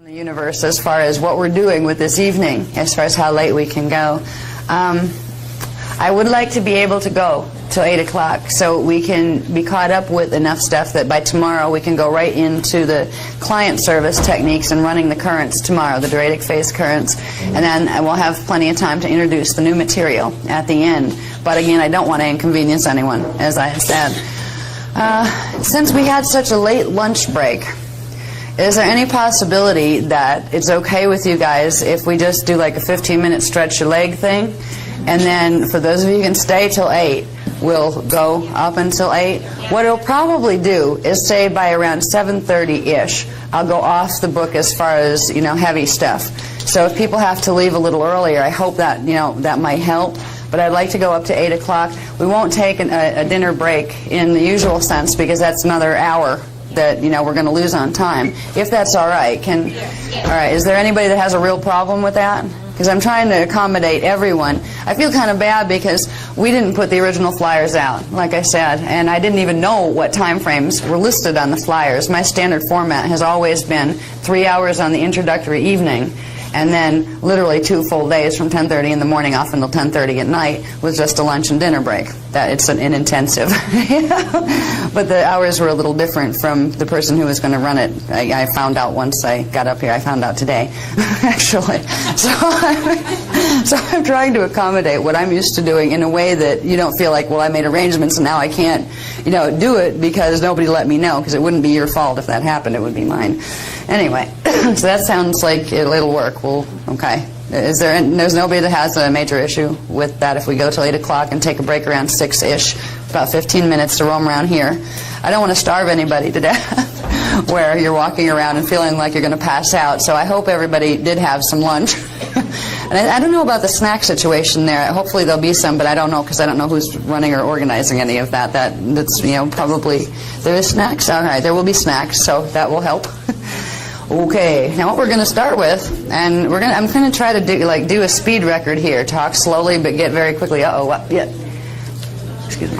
the universe as far as what we're doing with this evening, as far as how late we can go. I would like to be able to go till 8 o'clock so we can be caught up with enough stuff that by tomorrow we can go right into the client service techniques and running the currents tomorrow, the Doradic phase currents, and then we'll have plenty of time to introduce the new material at the end. But again, I don't want to inconvenience anyone, as I had said. Since we had such a late lunch break, is there any possibility that it's okay with you guys if we just do like a 15-minute stretch your leg thing? And then for those of you who can stay till 8, we'll go up until 8. What it'll probably do is say by around 7:30-ish, I'll go off the book as far as, heavy stuff. So if people have to leave a little earlier, I hope that, that might help. But I'd like to go up to 8 o'clock. We won't take a dinner break in the usual sense because that's another hour that we're going to lose on time. If that's all right, all right. Is there anybody that has a real problem with that? Because I'm trying to accommodate everyone. I feel kind of bad because we didn't put the original flyers out, like I said, and I didn't even know what time frames were listed on the flyers. My standard format has always been 3 hours on the introductory evening, and then literally 2 full days from 10:30 in the morning off until 10:30 at night with just a lunch and dinner break. That it's an intensive. But the hours were a little different from the person who was going to run it. I found out once I got up here. I found out today, actually. So I'm trying to accommodate what I'm used to doing in a way that you don't feel like, well, I made arrangements and now I can't, do it because nobody let me know, because it wouldn't be your fault if that happened. It would be mine. Anyway, so that sounds like it'll work. Well, okay. There's nobody that has a major issue with that if we go till 8 o'clock and take a break around 6-ish, about 15 minutes to roam around here. I don't want to starve anybody to death where you're walking around and feeling like you're going to pass out. So I hope everybody did have some lunch. And I don't know about the snack situation there. Hopefully there'll be some, but I don't know because I don't know who's running or organizing any of that. That's probably there is snacks. All right, there will be snacks, so that will help. Okay, now what we're going to start with, and I'm going to try to do a speed record here. Talk slowly, but get very quickly. Yeah. Excuse me.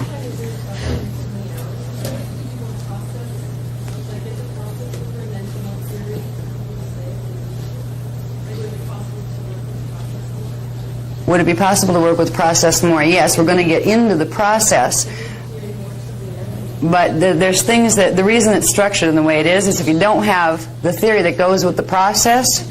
Would it be possible to work with process more? Yes, we're going to get into the process. But there's things that the reason it's structured in the way it is if you don't have the theory that goes with the process,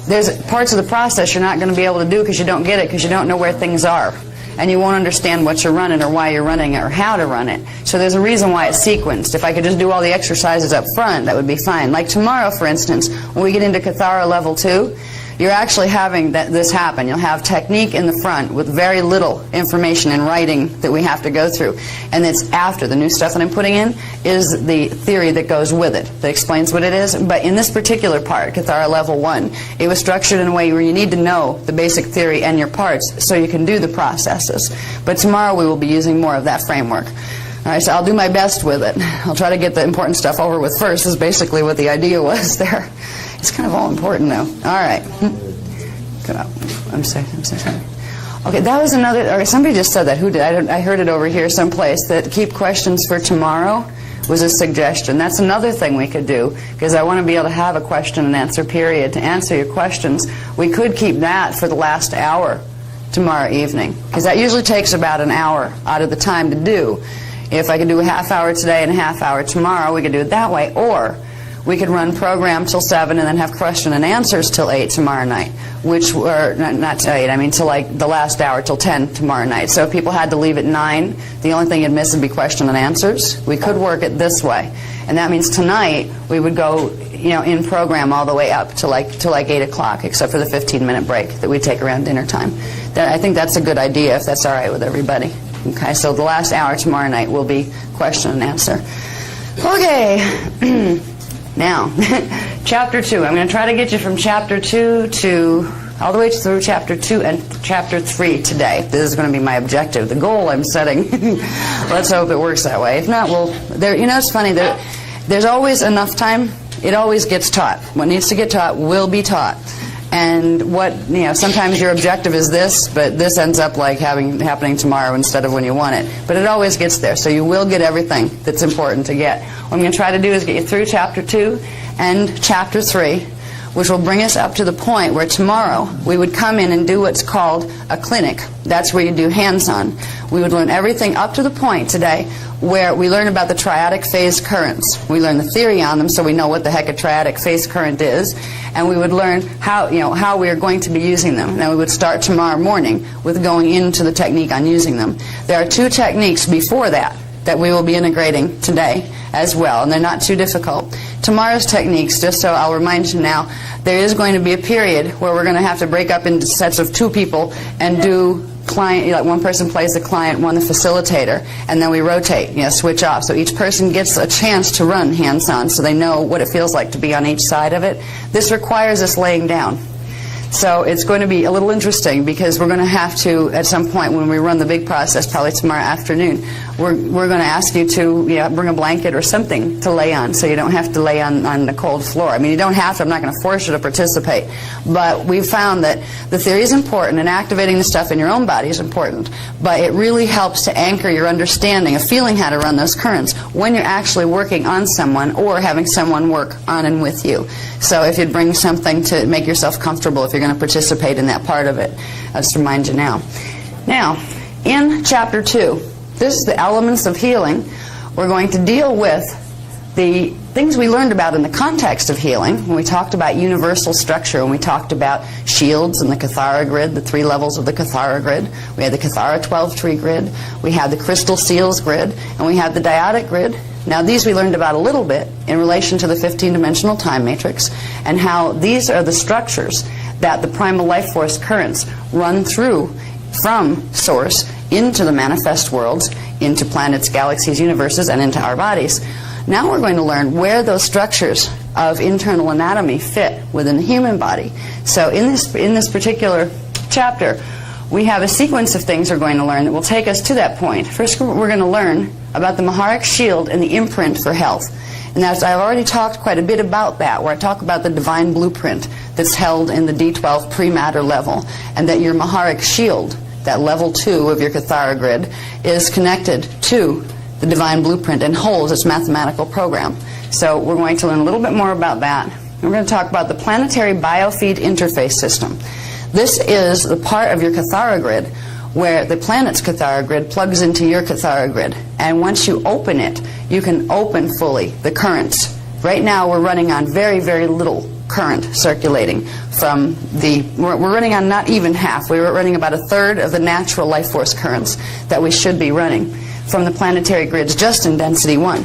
there's parts of the process you're not going to be able to do because you don't get it, because you don't know where things are. And you won't understand what you're running or why you're running it or how to run it. So there's a reason why it's sequenced. If I could just do all the exercises up front, that would be fine. Like tomorrow, for instance, when we get into Kathara level 2, you're actually having this happen. You'll have technique in the front with very little information in writing that we have to go through. And it's after the new stuff that I'm putting in is the theory that goes with it, that explains what it is. But in this particular part, Kathara level 1, it was structured in a way where you need to know the basic theory and your parts so you can do the processes. But tomorrow we will be using more of that framework. All right, so I'll do my best with it. I'll try to get the important stuff over with first, is basically what the idea was there. It's kind of all important, though. All right. I'm so sorry. Okay, that was another, or somebody just said that. Who did? I heard it over here someplace, that keep questions for tomorrow was a suggestion. That's another thing we could do, because I want to be able to have a question and answer period to answer your questions. We could keep that for the last hour tomorrow evening, because that usually takes about an hour out of the time to do. If I could do a half hour today and a half hour tomorrow, we could do it that way. Or we could run program till 7 and then have question and answers till 8 tomorrow night, which were, not till 8, I mean till like the last hour till 10 tomorrow night. So if people had to leave at 9, the only thing you'd miss would be question and answers. We could work it this way. And that means tonight we would go, in program all the way up to like 8 o'clock, except for the 15-minute break that we take around dinner time. I think that's a good idea if that's all right with everybody. Okay, so the last hour tomorrow night will be question and answer. Okay. Now, Chapter 2. I'm going to try to get you from Chapter 2 to all the way through Chapter 2 and Chapter 3 today. This is going to be my objective, the goal I'm setting. Let's hope it works that way. If not, it's funny. There's always enough time. It always gets taught. What needs to get taught will be taught. And sometimes your objective is this, but this ends up like happening tomorrow instead of when you want it. But it always gets there, so you will get everything that's important to get. What I'm going to try to do is get you through Chapter 2 and Chapter 3 which will bring us up to the point where tomorrow we would come in and do what's called a clinic. That's where you do hands-on. We would learn everything up to the point today where we learn about the triadic phase currents. We learn the theory on them so we know what the heck a triadic phase current is, and we would learn how we are going to be using them. Now we would start tomorrow morning with going into the technique on using them. There are 2 techniques before that we will be integrating today as well, and they're not too difficult. Tomorrow's techniques, just so I'll remind you now, there is going to be a period where we're going to have to break up into sets of 2 people and do client, like one person plays the client, one the facilitator, and then we rotate, switch off. So each person gets a chance to run hands-on so they know what it feels like to be on each side of it. This requires us laying down. So it's going to be a little interesting because we're going to have to, at some point when we run the big process, probably tomorrow afternoon, we're going to ask you to bring a blanket or something to lay on so you don't have to lay on the cold floor. I mean, you don't have to. I'm not going to force you to participate. But we've found that the theory is important and activating the stuff in your own body is important. But it really helps to anchor your understanding of feeling how to run those currents when you're actually working on someone or having someone work on and with you. So if you'd bring something to make yourself comfortable if you're going to participate in that part of it, I'll just remind you now. Now, in Chapter 2, this is the elements of healing. We're going to deal with the things we learned about in the context of healing when we talked about universal structure, when we talked about shields and the Kathara grid, the 3 levels of the Kathara grid. We had the Kathara 12-tree grid, we had the crystal seals grid, and we had the dyadic grid. Now these we learned about a little bit in relation to the 15-dimensional time matrix and how these are the structures that the primal life force currents run through from source into the manifest worlds, into planets, galaxies, universes, and into our bodies. Now we're going to learn where those structures of internal anatomy fit within the human body. So in this particular chapter, we have a sequence of things we're going to learn that will take us to that point. First, we're going to learn about the Maharic shield and the imprint for health. And I've already talked quite a bit about that, where I talk about the divine blueprint that's held in the D12 pre-matter level, and that your Maharic shield, that level 2 of your Kathara grid, is connected to the divine blueprint and holds its mathematical program. So we're going to learn a little bit more about that. We're going to talk about the planetary biofeed interface system. This is the part of your Kathara grid where the planet's Kathara grid plugs into your Kathara grid. And once you open it, you can open fully the currents. Right now we're running on very, very little current circulating from we're running on not even half. We're running about a third of the natural life force currents that we should be running from the planetary grids just in density 1.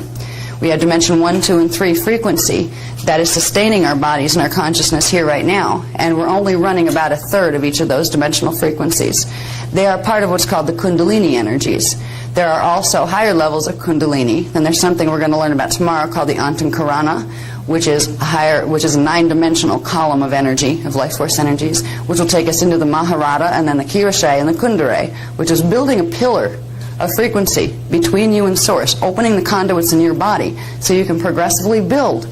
We have dimension 1, 2, and 3 frequency that is sustaining our bodies and our consciousness here right now, and we're only running about a third of each of those dimensional frequencies. They are part of what's called the Kundalini energies. There are also higher levels of Kundalini, and there's something we're going to learn about tomorrow called the Antankarana, which is a 9-dimensional column of energy, of life force energies, which will take us into the Maharata and then the Kirashay and the Kundare, which is building a pillar of frequency between you and source, opening the conduits in your body so you can progressively build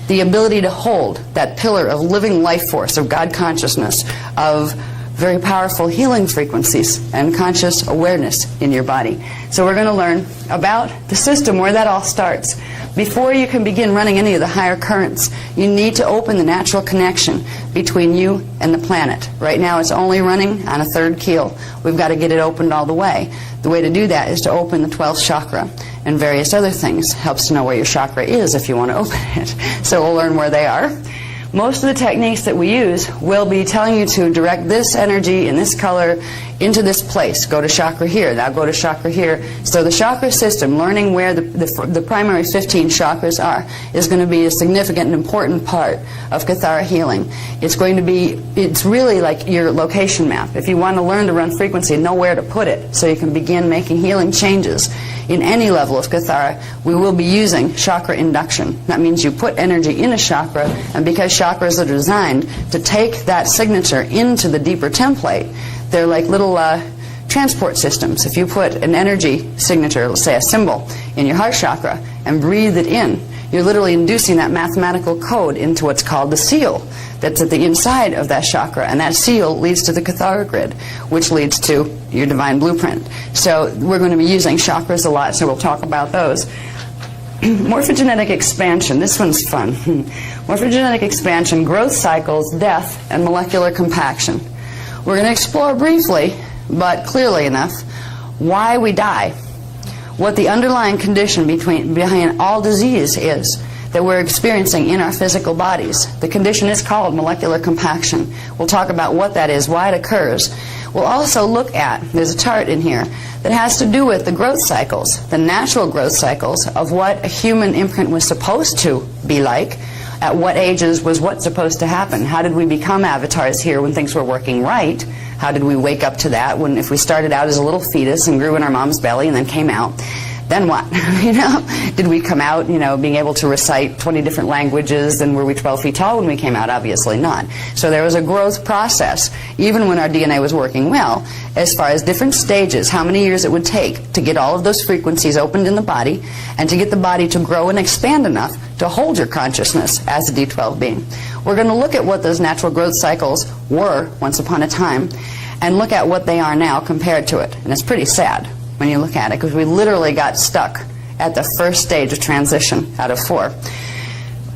the ability to hold that pillar of living life force, of God consciousness, of very powerful healing frequencies and conscious awareness in your body. So we're going to learn about the system, where that all starts. Before you can begin running any of the higher currents, you need to open the natural connection between you and the planet. Right now it's only running on a third keel. We've got to get it opened all the way. The way to do that is to open the 12th chakra and various other things. Helps to know where your chakra is if you want to open it. So we'll learn where they are. Most of the techniques that we use will be telling you to direct this energy in this color into this place. Go to chakra here, now go to chakra here. So the chakra system, learning where the primary 15 chakras are, is going to be a significant and important part of Kathara healing. It's really like your location map. If you want to learn to run frequency, know where to put it so you can begin making healing changes in any level of Kathara. We will be using chakra induction. That means you put energy in a chakra, and because chakras are designed to take that signature into the deeper template, they're like little transport systems. If you put an energy signature, let's say a symbol, in your heart chakra and breathe it in, you're literally inducing that mathematical code into what's called the seal that's at the inside of that chakra, and that seal leads to the Kathara grid, which leads to your divine blueprint. So we're going to be using chakras a lot, so we'll talk about those. Morphogenetic expansion, this one's fun. Morphogenetic expansion, growth cycles, death, and molecular compaction. We're going to explore briefly, but clearly enough, why we die, what the underlying condition behind all disease is that we're experiencing in our physical bodies. The condition is called molecular compaction. We'll talk about what that is, why it occurs. We'll also look at, there's a chart in here, that has to do with the growth cycles, the natural growth cycles of what a human imprint was supposed to be like, at what ages was what supposed to happen. How did we become avatars here when things were working right? How did we wake up to that when, if we started out as a little fetus and grew in our mom's belly and then came out? Then what? Did we come out, being able to recite 20 different languages, and were we 12 feet tall when we came out? Obviously not. So there was a growth process, even when our DNA was working well, as far as different stages, how many years it would take to get all of those frequencies opened in the body, and to get the body to grow and expand enough to hold your consciousness as a D12 being. We're going to look at what those natural growth cycles were once upon a time, and look at what they are now compared to it. And it's pretty sad when you look at it, because we literally got stuck at the first stage of transition out of 4.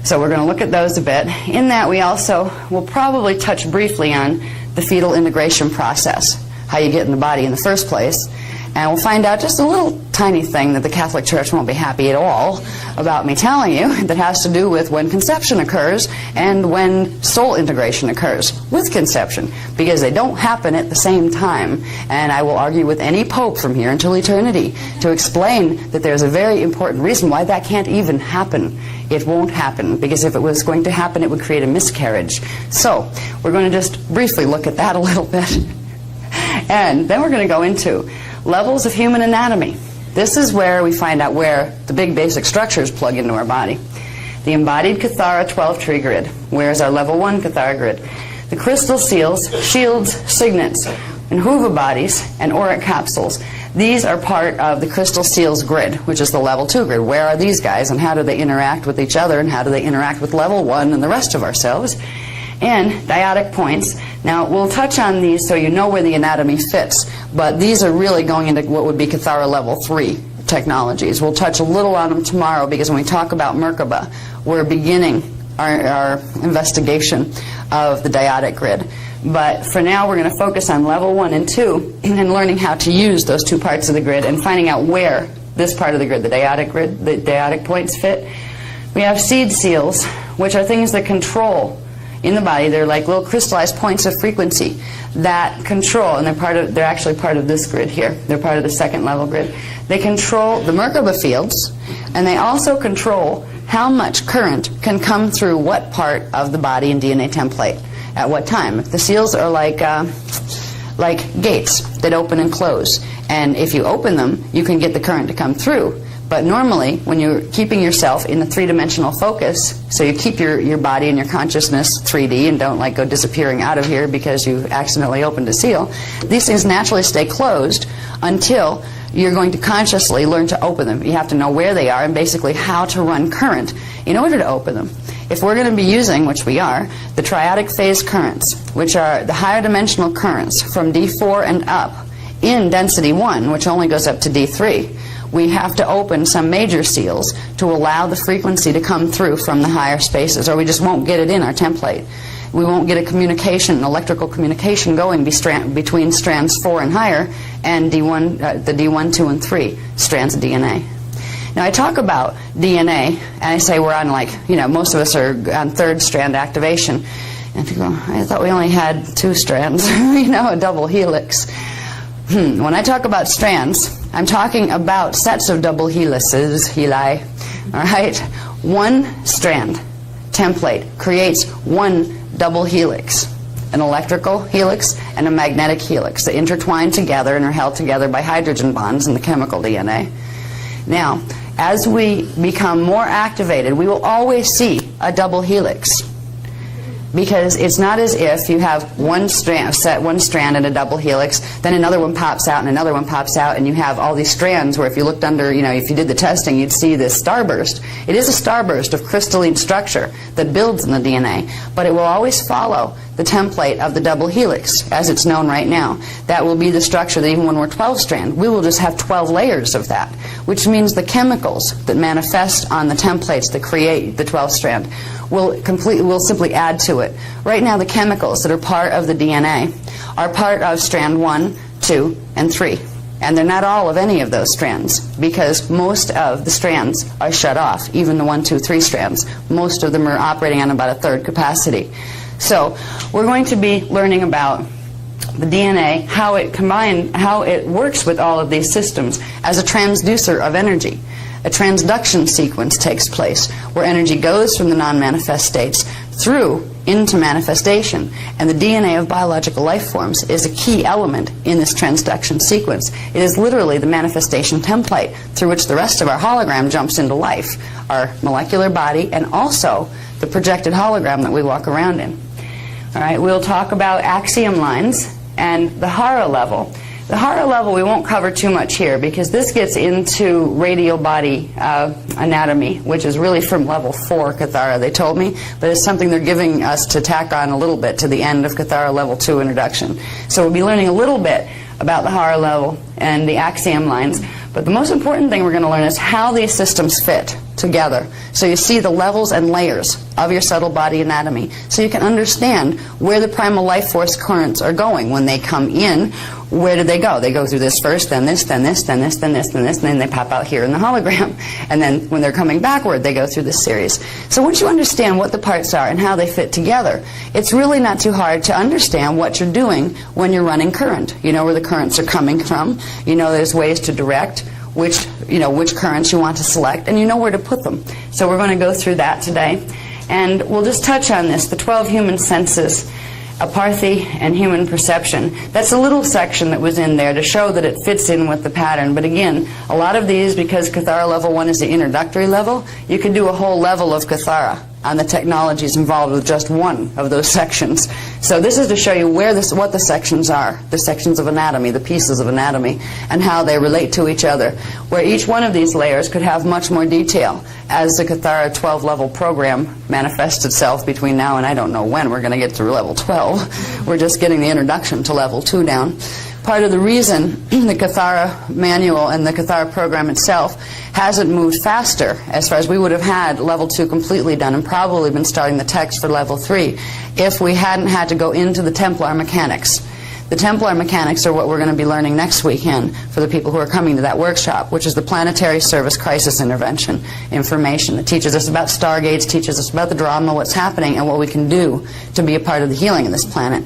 So we're going to look at those a bit. In that, we also will probably touch briefly on the fetal integration process, how you get in the body in the first place. And we'll find out just a little tiny thing that the Catholic Church won't be happy at all about me telling you, that has to do with when conception occurs and when soul integration occurs with conception, because they don't happen at the same time. And I will argue with any pope from here until eternity to explain that there's a very important reason why that can't even happen. It won't happen, because if it was going to happen, it would create a miscarriage. So we're going to just briefly look at that a little bit. And then we're going to go into levels of human anatomy. This is where we find out where the big basic structures plug into our body. The embodied Kathara 12-tree grid. Where's our level 1 Kathara grid? The crystal seals, shields, signets, and huva bodies, and auric capsules. These are part of the crystal seals grid, which is the level 2 grid. Where are these guys, and how do they interact with each other, and how do they interact with level 1 and the rest of ourselves? And dyadic points. Now, we'll touch on these so you know where the anatomy fits, but these are really going into what would be Kathara level 3 technologies. We'll touch a little on them tomorrow, because when we talk about Merkaba, we're beginning our investigation of the dyadic grid. But for now, we're going to focus on level 1 and 2 and learning how to use those 2 parts of the grid and finding out where this part of the grid, the dyadic points fit. We have seed seals, which are things that control in the body. They're like little crystallized points of frequency that control, and they're actually part of this grid here. They're part of the 2nd level grid. They control the Merkaba fields, and they also control how much current can come through what part of the body and DNA template at what time. The seals are like gates that open and close, and if you open them, you can get the current to come through. But normally, when you're keeping yourself in the 3-dimensional focus, so you keep your body and your consciousness 3D and don't go disappearing out of here because you accidentally opened a seal, these things naturally stay closed until you're going to consciously learn to open them. You have to know where they are and basically how to run current in order to open them. If we're going to be using, which we are, the triadic phase currents, which are the higher dimensional currents from D4 and up in density 1, which only goes up to D3, we have to open some major seals to allow the frequency to come through from the higher spaces, or we just won't get it in our template. We won't get a communication, an electrical communication going between strands 4 and higher and D1, the D1, 2, and 3 strands of DNA. Now, I talk about DNA, and I say we're on most of us are on 3rd strand activation. And people, I thought we only had 2 strands, a double helix. When I talk about strands, I'm talking about sets of double helices, heli, all right? 1 strand template creates 1 double helix, an electrical helix and a magnetic helix. They intertwine together and are held together by hydrogen bonds in the chemical DNA. Now, as we become more activated, we will always see a double helix, because it's not as if you have one strand and a double helix, then another one pops out and another one pops out, and you have all these strands where if you looked under, if you did the testing, you'd see this starburst. It is a starburst of crystalline structure that builds in the DNA, but it will always follow the template of the double helix, as it's known right now. That will be the structure that even when we're 12-strand, we will just have 12 layers of that, which means the chemicals that manifest on the templates that create the 12-strand will simply add to it. Right now, the chemicals that are part of the DNA are part of strand 1, 2, and 3. And they're not all of any of those strands, because most of the strands are shut off, even the 1, 2, 3 strands. Most of them are operating on about a third capacity. So we're going to be learning about the DNA, how it works with all of these systems as a transducer of energy. A transduction sequence takes place where energy goes from the non-manifest states through into manifestation, and the DNA of biological life forms is a key element in this transduction sequence. It is literally the manifestation template through which the rest of our hologram jumps into life, our molecular body, and also the projected hologram that we walk around in. All right, we'll talk about axiom lines and the Hara level. The Hara level we won't cover too much here, because this gets into radial body anatomy, which is really from level 4 Kathara, they told me, but it's something they're giving us to tack on a little bit to the end of Kathara level 2 introduction. So we'll be learning a little bit about the Hara level and the axiom lines, but the most important thing we're going to learn is how these systems fit together. So you see the levels and layers of your subtle body anatomy, so you can understand where the primal life force currents are going when they come in. Where do they go? They go through this first, then this, then this, then this, then this, then this, and then they pop out here in the hologram. And then when they're coming backward, they go through this series. So once you understand what the parts are and how they fit together, it's really not too hard to understand what you're doing when you're running current. You know where the currents are coming from. You know there's ways to direct which currents you want to select, and you know where to put them. So we're going to go through that today. And we'll just touch on this, the 12 human senses, aparthy and human perception. That's a little section that was in there to show that it fits in with the pattern. But again, a lot of these, because Kathara level 1 is the introductory level, you could do a whole level of Kathara on the technologies involved with just one of those sections. So this is to show you what the sections are, the sections of anatomy, the pieces of anatomy, and how they relate to each other, where each one of these layers could have much more detail as the Kathara 12-level program manifests itself between now and I don't know when we're going to get to level 12. We're just getting the introduction to level 2 down. Part of the reason the Kathara manual and the Kathara program itself hasn't moved faster, as far as we would have had level 2 completely done and probably been starting the text for level 3, if we hadn't had to go into the Templar mechanics. The Templar mechanics are what we're going to be learning next weekend for the people who are coming to that workshop, which is the Planetary Service Crisis Intervention information that teaches us about stargates, teaches us about the drama, what's happening, and what we can do to be a part of the healing of this planet.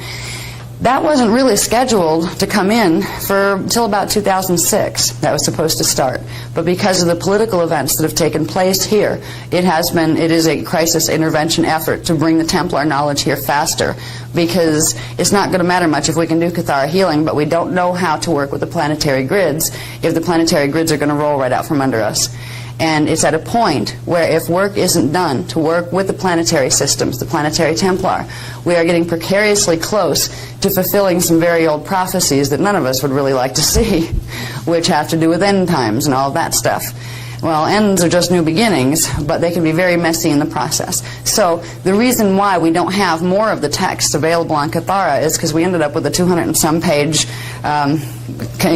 That wasn't really scheduled to come in until about 2006. That was supposed to start. But because of the political events that have taken place here, it is a crisis intervention effort to bring the Templar knowledge here faster, because it's not going to matter much if we can do Kathara healing, but we don't know how to work with the planetary grids if the planetary grids are going to roll right out from under us. And it's at a point where if work isn't done to work with the planetary systems, the planetary Templar, we are getting precariously close to fulfilling some very old prophecies that none of us would really like to see, which have to do with end times and all of that stuff. Well, ends are just new beginnings, but they can be very messy in the process. So the reason why we don't have more of the text available on Kathara is because we ended up with a 200 and some page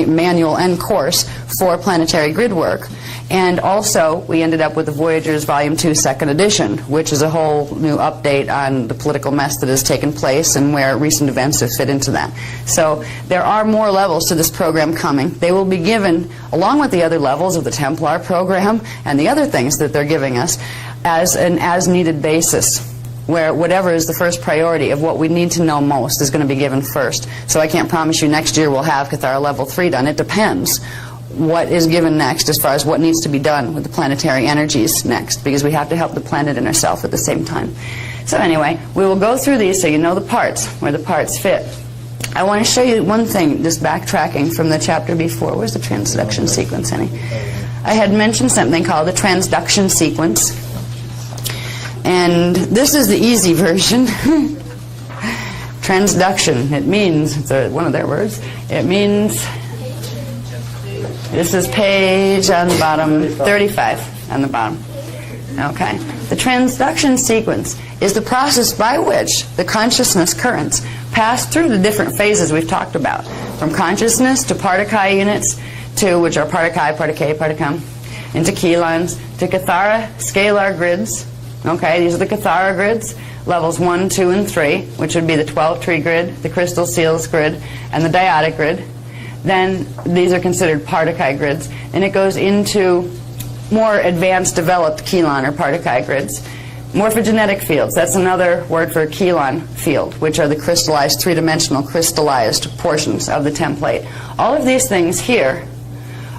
manual and course for planetary grid work. And also, we ended up with the Voyagers Volume 2 Second Edition, which is a whole new update on the political mess that has taken place and where recent events have fit into that. So there are more levels to this program coming. They will be given, along with the other levels of the Templar program and the other things that they're giving us, as an as-needed basis, where whatever is the first priority of what we need to know most is going to be given first. So I can't promise you next year we'll have Kathara Level 3 done. It depends what is given next as far as what needs to be done with the planetary energies next, because we have to help the planet and ourselves at the same time. So anyway, we will go through these so you know the parts, where the parts fit. I want to show you one thing, just backtracking from the chapter before. Where's the transduction sequence, honey? I had mentioned something called the transduction sequence. And this is the easy version. Transduction, it means, it's one of their words, it means, this is page on the bottom, 35 on the bottom. Okay? The transduction sequence is the process by which the consciousness currents pass through the different phases we've talked about, from consciousness to particle units, to which are particle, particle, particum, into chelons, to Kathara scalar grids. Okay, these are the Kathara grids, levels 1, 2, and 3, which would be the 12-tree grid, the crystal seals grid, and the dyadic grid. Then these are considered particle grids, and it goes into more advanced, developed chelon or particle grids. Morphogenetic fields, that's another word for chelon field, which are the crystallized, three-dimensional crystallized portions of the template. All of these things here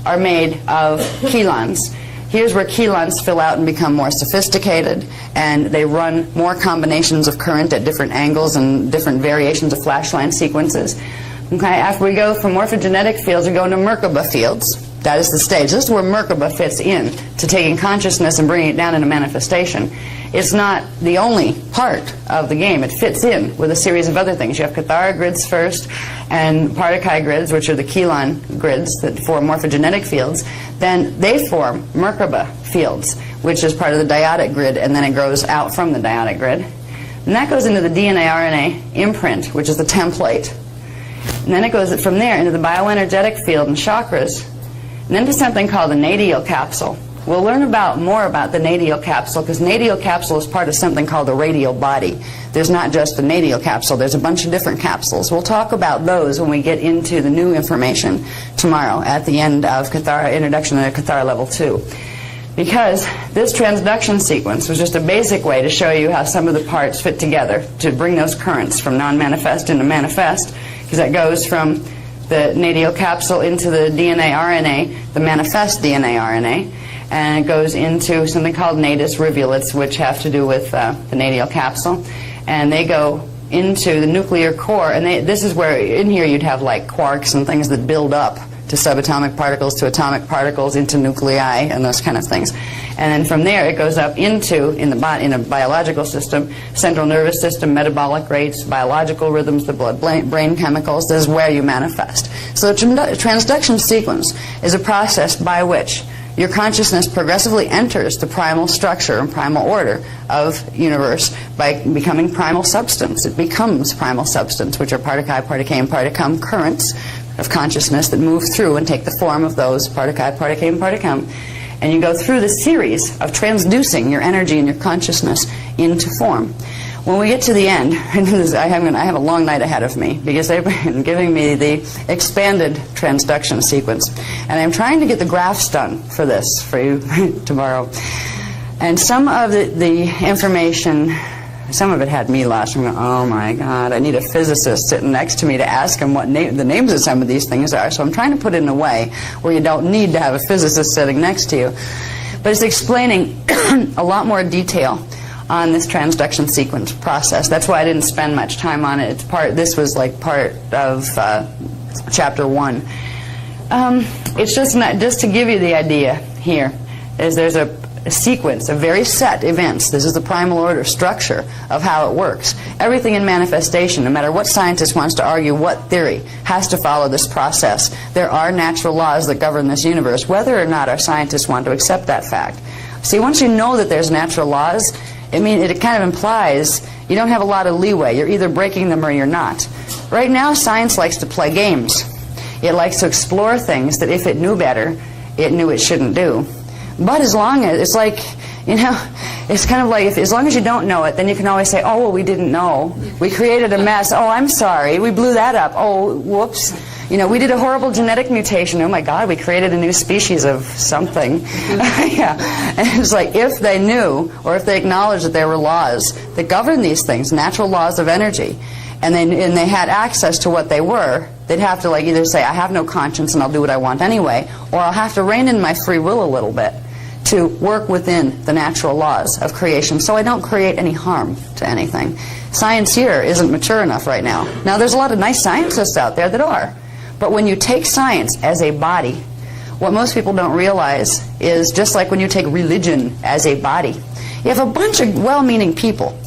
are made of chelons. Here's where chelons fill out and become more sophisticated, and they run more combinations of current at different angles and different variations of flash line sequences. Okay, after we go from morphogenetic fields, we go into Merkaba fields. That is the stage. This is where Merkaba fits in to taking consciousness and bringing it down into manifestation. It's not the only part of the game. It fits in with a series of other things. You have Kathara grids first, and particle grids, which are the chelon grids that form morphogenetic fields. Then they form Merkaba fields, which is part of the dyadic grid, and then it grows out from the dyadic grid. And that goes into the DNA-RNA imprint, which is the template. And then it goes from there into the bioenergetic field and chakras, and then to something called the nadial capsule. We'll learn more about the nadial capsule, because nadial capsule is part of something called the radial body. There's not just the nadial capsule, there's a bunch of different capsules. We'll talk about those when we get into the new information tomorrow at the end of Kathara, Introduction to Kathara Level 2. Because this transduction sequence was just a basic way to show you how some of the parts fit together to bring those currents from non-manifest into manifest, because that goes from the nadial capsule into the DNA-RNA, the manifest DNA-RNA, and it goes into something called nadis rivulets, which have to do with the nadial capsule, and they go into the nuclear core, and this is where in here you'd have like quarks and things that build up to subatomic particles, to atomic particles, into nuclei, and those kind of things. And then from there it goes up into, in a biological system, central nervous system, metabolic rates, biological rhythms, the blood-brain chemicals. This is where you manifest. So the transduction sequence is a process by which your consciousness progressively enters the primal structure and primal order of universe by becoming primal substance. It becomes primal substance, which are particle, particle, and particum currents of consciousness that move through and take the form of those particle, particle, and particum. And you go through the series of transducing your energy and your consciousness into form. When we get to the end, I have a long night ahead of me, because they've been giving me the expanded transduction sequence. And I'm trying to get the graphs done for this, for you tomorrow. And some of the information, some of it had me lost. I'm going, oh my God, I need a physicist sitting next to me to ask him what the names of some of these things are. So I'm trying to put it in a way where you don't need to have a physicist sitting next to you. But it's explaining a lot more detail on this transduction sequence process. That's why I didn't spend much time on it. This was like part of chapter 1. It's just to give you the idea here, is there's a sequence of very set events. This is the primal order structure of how it works. Everything in manifestation, no matter what scientist wants to argue what theory, has to follow this process. There are natural laws that govern this universe, whether or not our scientists want to accept that fact. See, once you know that there's natural laws, it kind of implies you don't have a lot of leeway. You're either breaking them or you're not. Right now, science likes to play games. It likes to explore things that if it knew better, it knew it shouldn't do. But as long as, it's like, it's kind of like, as long as you don't know it, then you can always say, oh, well, we didn't know. We created a mess. Oh, I'm sorry. We blew that up. Oh, whoops. We did a horrible genetic mutation. Oh my God, we created a new species of something. Yeah. And it's like, if they knew, or if they acknowledged that there were laws that govern these things, natural laws of energy, and they had access to what they were, they'd have to either say, I have no conscience and I'll do what I want anyway, or I'll have to rein in my free will a little bit to work within the natural laws of creation so I don't create any harm to anything. Science here isn't mature enough right now. Now, there's a lot of nice scientists out there that are. But when you take science as a body, what most people don't realize is, just like when you take religion as a body, you have a bunch of well-meaning people,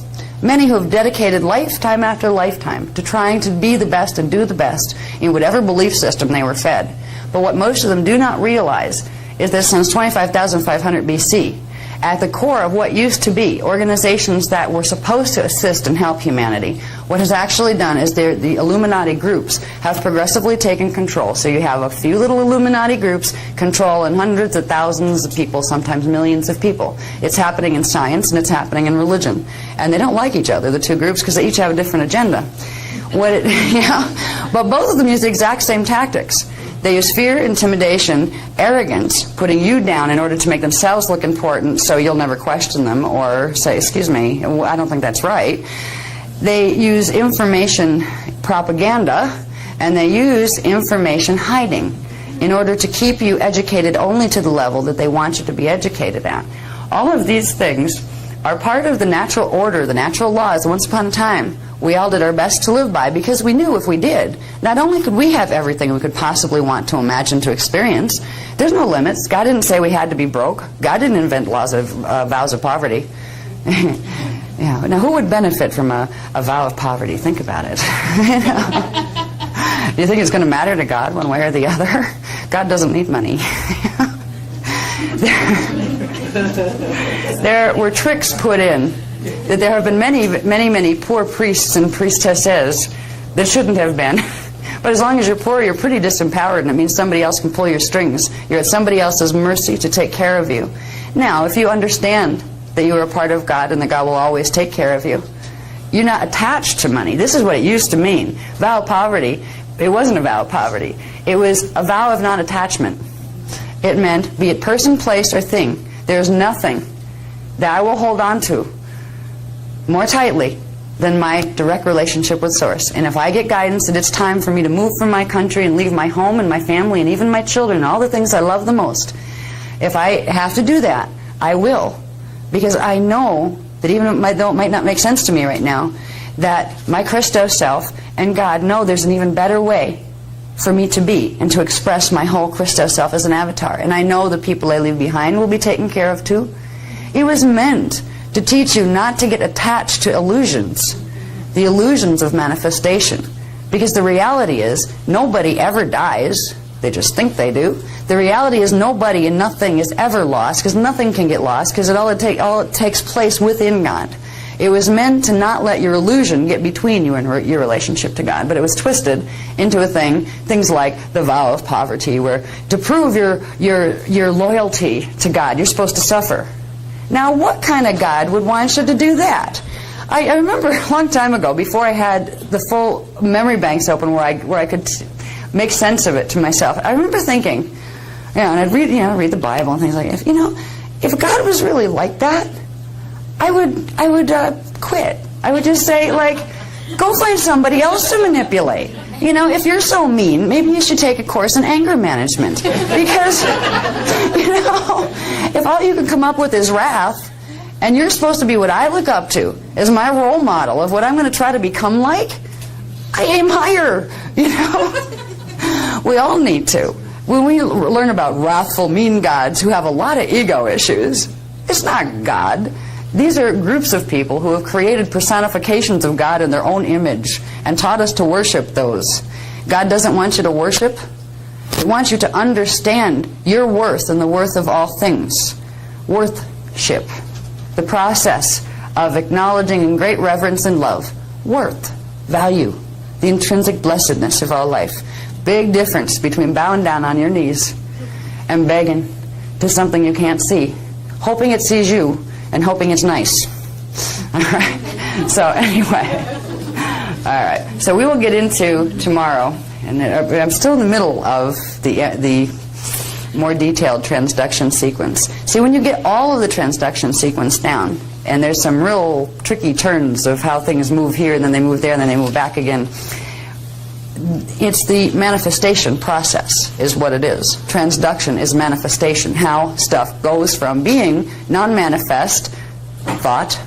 many who have dedicated lifetime after lifetime to trying to be the best and do the best in whatever belief system they were fed. But what most of them do not realize is that since 25,500 BC, at the core of what used to be organizations that were supposed to assist and help humanity. What has actually done is the Illuminati groups have progressively taken control. So you have a few little Illuminati groups controlling hundreds of thousands of people, sometimes millions of people. It's happening in science and it's happening in religion. And they don't like each other, the two groups, because they each have a different agenda. But both of them use the exact same tactics. They use fear, intimidation, arrogance, putting you down in order to make themselves look important so you'll never question them or say, excuse me, I don't think that's right. They use information propaganda, and they use information hiding in order to keep you educated only to the level that they want you to be educated at. All of these things are part of the natural order, the natural laws. Once upon a time, we all did our best to live by because we knew if we did, not only could we have everything we could possibly want to imagine to experience, there's no limits. God didn't say we had to be broke. God didn't invent laws of vows of poverty. Yeah. Now, who would benefit from a vow of poverty? Think about it. Do you think it's going to matter to God one way or the other? God doesn't need money. There were tricks put in. That there have been many poor priests and priestesses that shouldn't have been. But as long as you're poor, you're pretty disempowered, and it means somebody else can pull your strings. You're at somebody else's mercy to take care of you. Now, if you understand that you are a part of God and that God will always take care of you, you're not attached to money. This is what it used to mean. Vow of poverty, it wasn't a vow of poverty. It was a vow of non-attachment. It meant, be it person, place, or thing, there's nothing that I will hold on to more tightly than my direct relationship with Source. And if I get guidance that it's time for me to move from my country and leave my home and my family and even my children and all the things I love the most, if I have to do that, I will. Because I know that even though it might not make sense to me right now, that my Christos self and God know there's an even better way for me to be and to express my whole Christos self as an avatar. And I know the people I leave behind will be taken care of too. It was meant to teach you not to get attached to illusions, the illusions of manifestation. Because the reality is, nobody ever dies. They just think they do. The reality is nobody and nothing is ever lost, because nothing can get lost, because all it takes place within God. It was meant to not let your illusion get between you and your relationship to God, but it was twisted into things like the vow of poverty, where to prove your loyalty to God, you're supposed to suffer. Now, what kind of God would want you to do that? I remember a long time ago, before I had the full memory banks open where I could make sense of it to myself, I remember thinking, and I'd read the Bible and things like that. If God was really like that, I would quit. I would just say, go find somebody else to manipulate. If you're so mean, maybe you should take a course in anger management. Because, if all you can come up with is wrath, and you're supposed to be what I look up to as my role model of what I'm going to try to become like, I aim higher, We all need to. When we learn about wrathful, mean gods who have a lot of ego issues, it's not God. These are groups of people who have created personifications of God in their own image and taught us to worship those. God doesn't want you to worship. He wants you to understand your worth and the worth of all things. Worthship. The process of acknowledging in great reverence and love. Worth. Value. The intrinsic blessedness of all life. Big difference between bowing down on your knees and begging to something you can't see. Hoping it sees you and hoping it's nice. All right. So anyway, all right. So we will get into tomorrow, and I'm still in the middle of the more detailed transduction sequence. See, when you get all of the transduction sequence down, and there's some real tricky turns of how things move here, and then they move there, and then they move back again. It's the manifestation process is what it is. Transduction is manifestation, how stuff goes from being non-manifest thought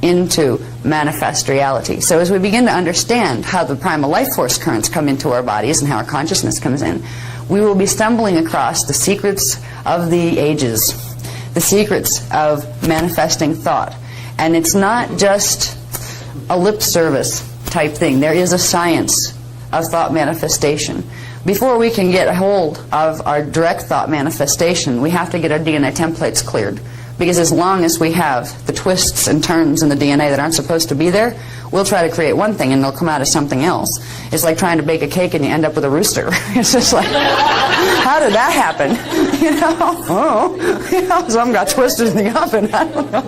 into manifest reality. So as we begin to understand how the primal life force currents come into our bodies and how our consciousness comes in, we will be stumbling across the secrets of the ages, the secrets of manifesting thought. And it's not just a lip service type thing. There is a science of thought manifestation. Before we can get a hold of our direct thought manifestation, we have to get our DNA templates cleared. Because as long as we have the twists and turns in the DNA that aren't supposed to be there, we'll try to create one thing and it'll come out as something else. It's like trying to bake a cake and you end up with a rooster. It's just like, how did that happen? You know? Oh, you know, some got twisted in the oven. I don't know.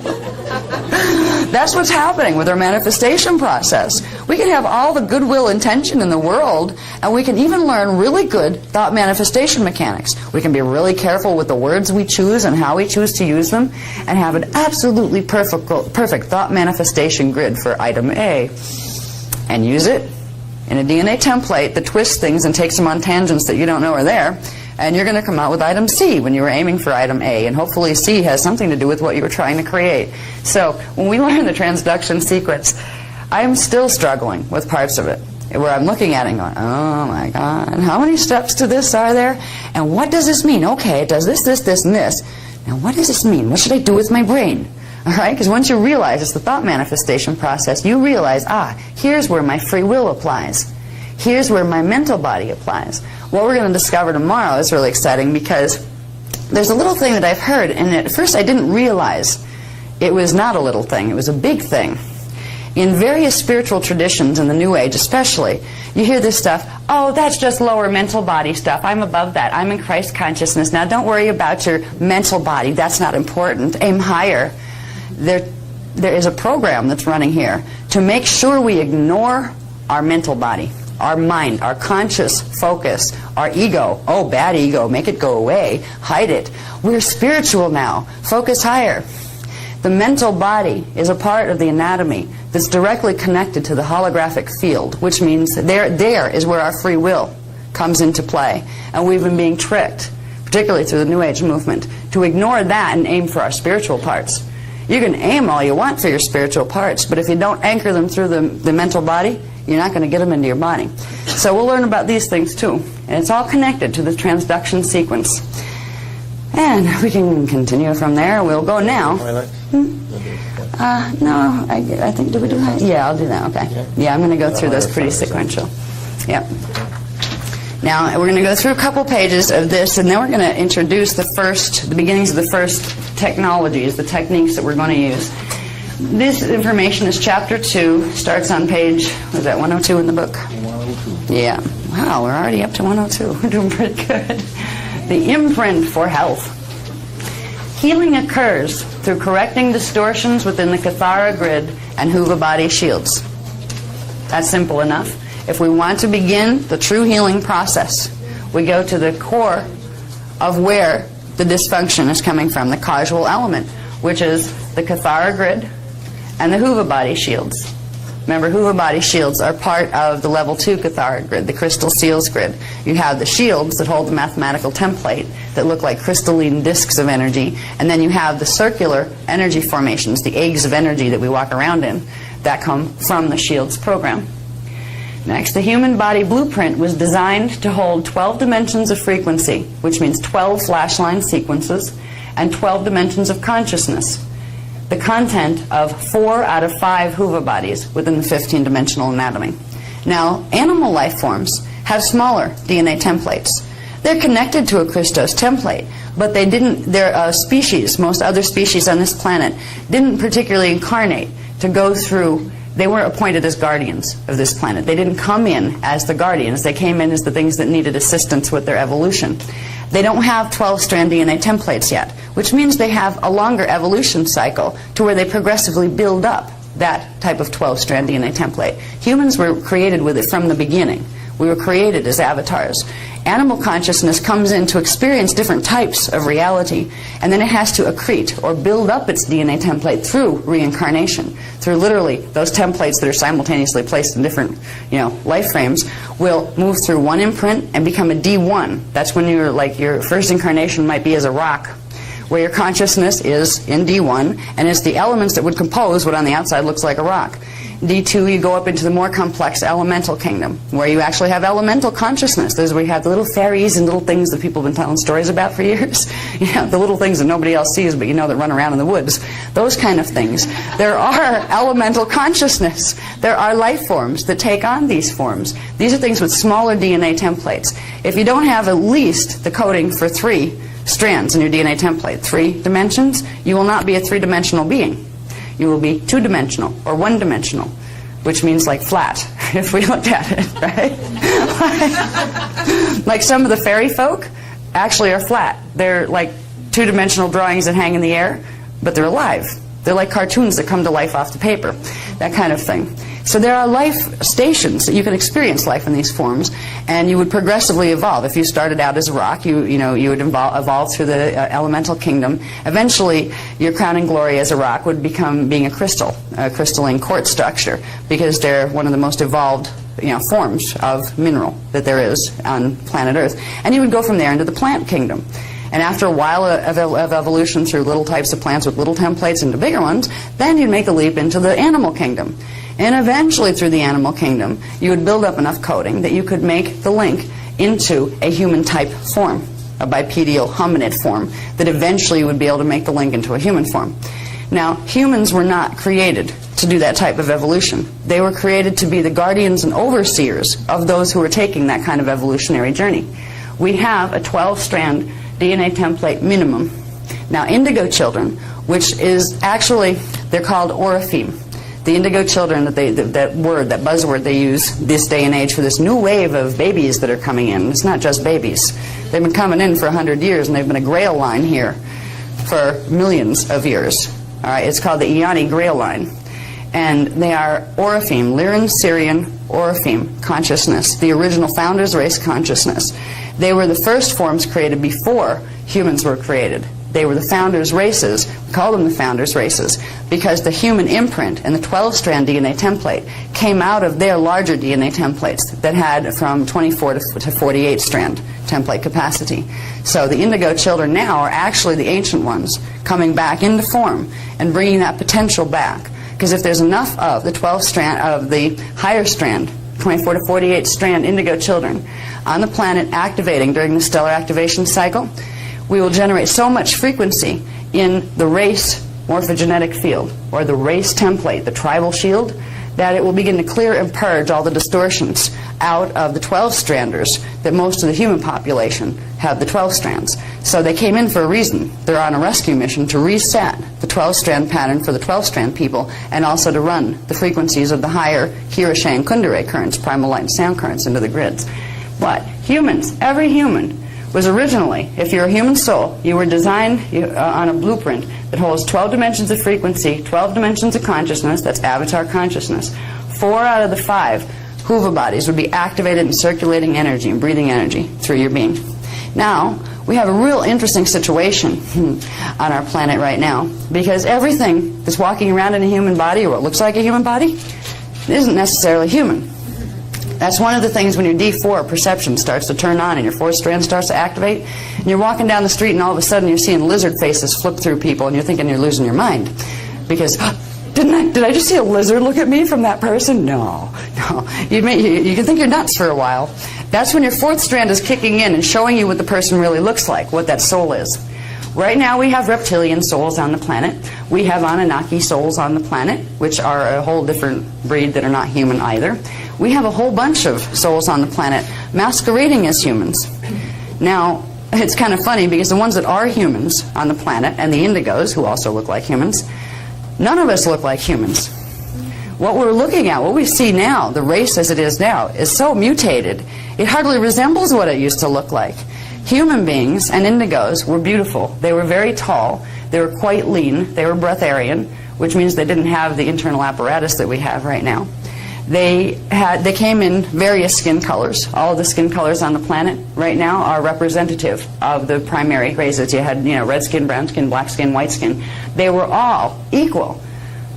That's what's happening with our manifestation process. We can have all the goodwill intention in the world, and we can even learn really good thought manifestation mechanics. We can be really careful with the words we choose and how we choose to use them, and have an absolutely perfect thought manifestation grid for item A, and use it in a DNA template that twists things and takes them on tangents that you don't know are there. And you're going to come out with item C when you were aiming for item A. And hopefully C has something to do with what you were trying to create. So when we learn the transduction sequence, I'm still struggling with parts of it, where I'm looking at it and going, oh my God, how many steps to this are there? And what does this mean? Okay, it does this, this, this, and this. Now what does this mean? What should I do with my brain? All right, because once you realize it's the thought manifestation process, you realize, here's where my free will applies. Here's where my mental body applies. What we're going to discover tomorrow is really exciting, because there's a little thing that I've heard, and at first I didn't realize it was not a little thing, it was a big thing. In various spiritual traditions, in the New Age especially, you hear this stuff, oh, that's just lower mental body stuff, I'm above that, I'm in Christ consciousness, now don't worry about your mental body, that's not important, aim higher. There is a program that's running here to make sure we ignore our mental body, our mind, our conscious focus, our ego. Oh, bad ego, make it go away, hide it. We're spiritual now, focus higher. The mental body is a part of the anatomy that's directly connected to the holographic field, which means there is where our free will comes into play. And we've been being tricked, particularly through the New Age movement, to ignore that and aim for our spiritual parts. You can aim all you want for your spiritual parts, but if you don't anchor them through the mental body, you're not going to get them into your body. So we'll learn about these things too. And it's all connected to the transduction sequence. And we can continue from there. We'll go now. No, I think, did we do that? Yeah, I'll do that, okay. Yeah, I'm going to go through those pretty sequential. Yep. Now, we're going to go through a couple pages of this, and then we're going to introduce the beginnings of the first technologies, the techniques that we're going to use. This information is chapter 2, starts on page, was that 102 in the book? 102. Yeah. Wow, we're already up to 102. We're doing pretty good. The imprint for health. Healing occurs through correcting distortions within the Kathara grid and Huva body shields. That's simple enough. If we want to begin the true healing process, we go to the core of where the dysfunction is coming from, the causal element, which is the Kathara grid and the Huva body shields. Remember, Huva body shields are part of the level 2 Kathara grid, the crystal seals grid. You have the shields that hold the mathematical template that look like crystalline discs of energy, and then you have the circular energy formations, the eggs of energy that we walk around in, that come from the shields program. Next, the human body blueprint was designed to hold 12 dimensions of frequency, which means 12 flashline sequences, and 12 dimensions of consciousness. The content of 4 out of 5 Huva bodies within the 15-dimensional anatomy. Now, animal life forms have smaller DNA templates. They're connected to a Christos template, but they're species, most other species on this planet, didn't particularly incarnate to go through. They weren't appointed as guardians of this planet. They didn't come in as the guardians. They came in as the things that needed assistance with their evolution. They don't have 12-strand DNA templates yet, which means they have a longer evolution cycle to where they progressively build up that type of 12-strand DNA template. Humans were created with it from the beginning. We were created as avatars. Animal consciousness comes in to experience different types of reality, and then it has to accrete or build up its DNA template through reincarnation, through literally those templates that are simultaneously placed in different, life frames, will move through one imprint and become a D1. That's when your first incarnation might be as a rock, where your consciousness is in D1, and it's the elements that would compose what on the outside looks like a rock. D2, you go up into the more complex elemental kingdom, where you actually have elemental consciousness. There's where you have the little fairies and little things that people have been telling stories about for years. The little things that nobody else sees, but that run around in the woods. Those kind of things. There are elemental consciousness. There are life forms that take on these forms. These are things with smaller DNA templates. If you don't have at least the coding for 3 strands in your DNA template, 3 dimensions, you will not be a 3-dimensional being. You will be 2-dimensional or 1-dimensional, which means like flat, if we looked at it, right? Like some of the fairy folk actually are flat. They're like 2-dimensional drawings that hang in the air, but they're alive. They're like cartoons that come to life off the paper, that kind of thing. So there are life stations that you can experience life in these forms, and you would progressively evolve. If you started out as a rock, you would evolve through the elemental kingdom. Eventually, your crowning glory as a rock would become being a crystalline quartz structure, because they're one of the most evolved forms of mineral that there is on planet Earth. And you would go from there into the plant kingdom. And after a while of evolution through little types of plants with little templates into bigger ones, then you'd make a leap into the animal kingdom. And eventually through the animal kingdom, you would build up enough coding that you could make the link into a human-type form, a bipedal hominid form, that eventually you would be able to make the link into a human form. Now, humans were not created to do that type of evolution. They were created to be the guardians and overseers of those who were taking that kind of evolutionary journey. We have a 12-strand DNA template minimum. Now, indigo children, which is actually, they're called Orifeme. The indigo children, that buzzword they use this day and age for this new wave of babies that are coming in. It's not just babies. They've been coming in for 100 years, and they've been a grail line here for millions of years. All right, it's called the Iani Grail line. And they are Orifeme, Lyran Syrian Orifeme consciousness, the original founders race consciousness. They were the first forms created before humans were created. They were the founders races. We call them the founders races because the human imprint and the 12-strand DNA template came out of their larger DNA templates that had from 24 to 48-strand template capacity. So the indigo children now are actually the ancient ones coming back into form and bringing that potential back. Because if there's enough of the 12-strand of the higher strand, 24 to 48-strand indigo children on the planet activating during the stellar activation cycle, we will generate so much frequency in the race morphogenetic field, or the race template, the tribal shield, that it will begin to clear and purge all the distortions out of the 12-stranders that most of the human population have the 12 strands. So they came in for a reason. They're on a rescue mission to reset the 12-strand pattern for the 12-strand people, and also to run the frequencies of the higher Hiroshe and Kundalini currents, primal light and sound currents, into the grids. But humans, every human, was originally, if you're a human soul, you were designed on a blueprint that holds 12 dimensions of frequency, 12 dimensions of consciousness, that's avatar consciousness. 4 out of the 5 Hoover bodies would be activated in circulating energy and breathing energy through your being. Now, we have a real interesting situation on our planet right now, because everything that's walking around in a human body, or what looks like a human body, isn't necessarily human. That's one of the things when your D4 perception starts to turn on and your 4th strand starts to activate, and you're walking down the street and all of a sudden you're seeing lizard faces flip through people and you're thinking you're losing your mind. Because, did I just see a lizard look at me from that person? No. You can think you're nuts for a while. That's when your 4th strand is kicking in and showing you what the person really looks like, what that soul is. Right now we have reptilian souls on the planet. We have Anunnaki souls on the planet, which are a whole different breed that are not human either. We have a whole bunch of souls on the planet masquerading as humans. Now, it's kind of funny because the ones that are humans on the planet, and the indigos, who also look like humans, none of us look like humans. What we're looking at, what we see now, the race as it is now, is so mutated, it hardly resembles what it used to look like. Human beings and indigos were beautiful. They were very tall. They were quite lean. They were breatharian, which means they didn't have the internal apparatus that we have right now. They came in various skin colors. All of the skin colors on the planet right now are representative of the primary races. You had, red skin, brown skin, black skin, white skin. They were all equal.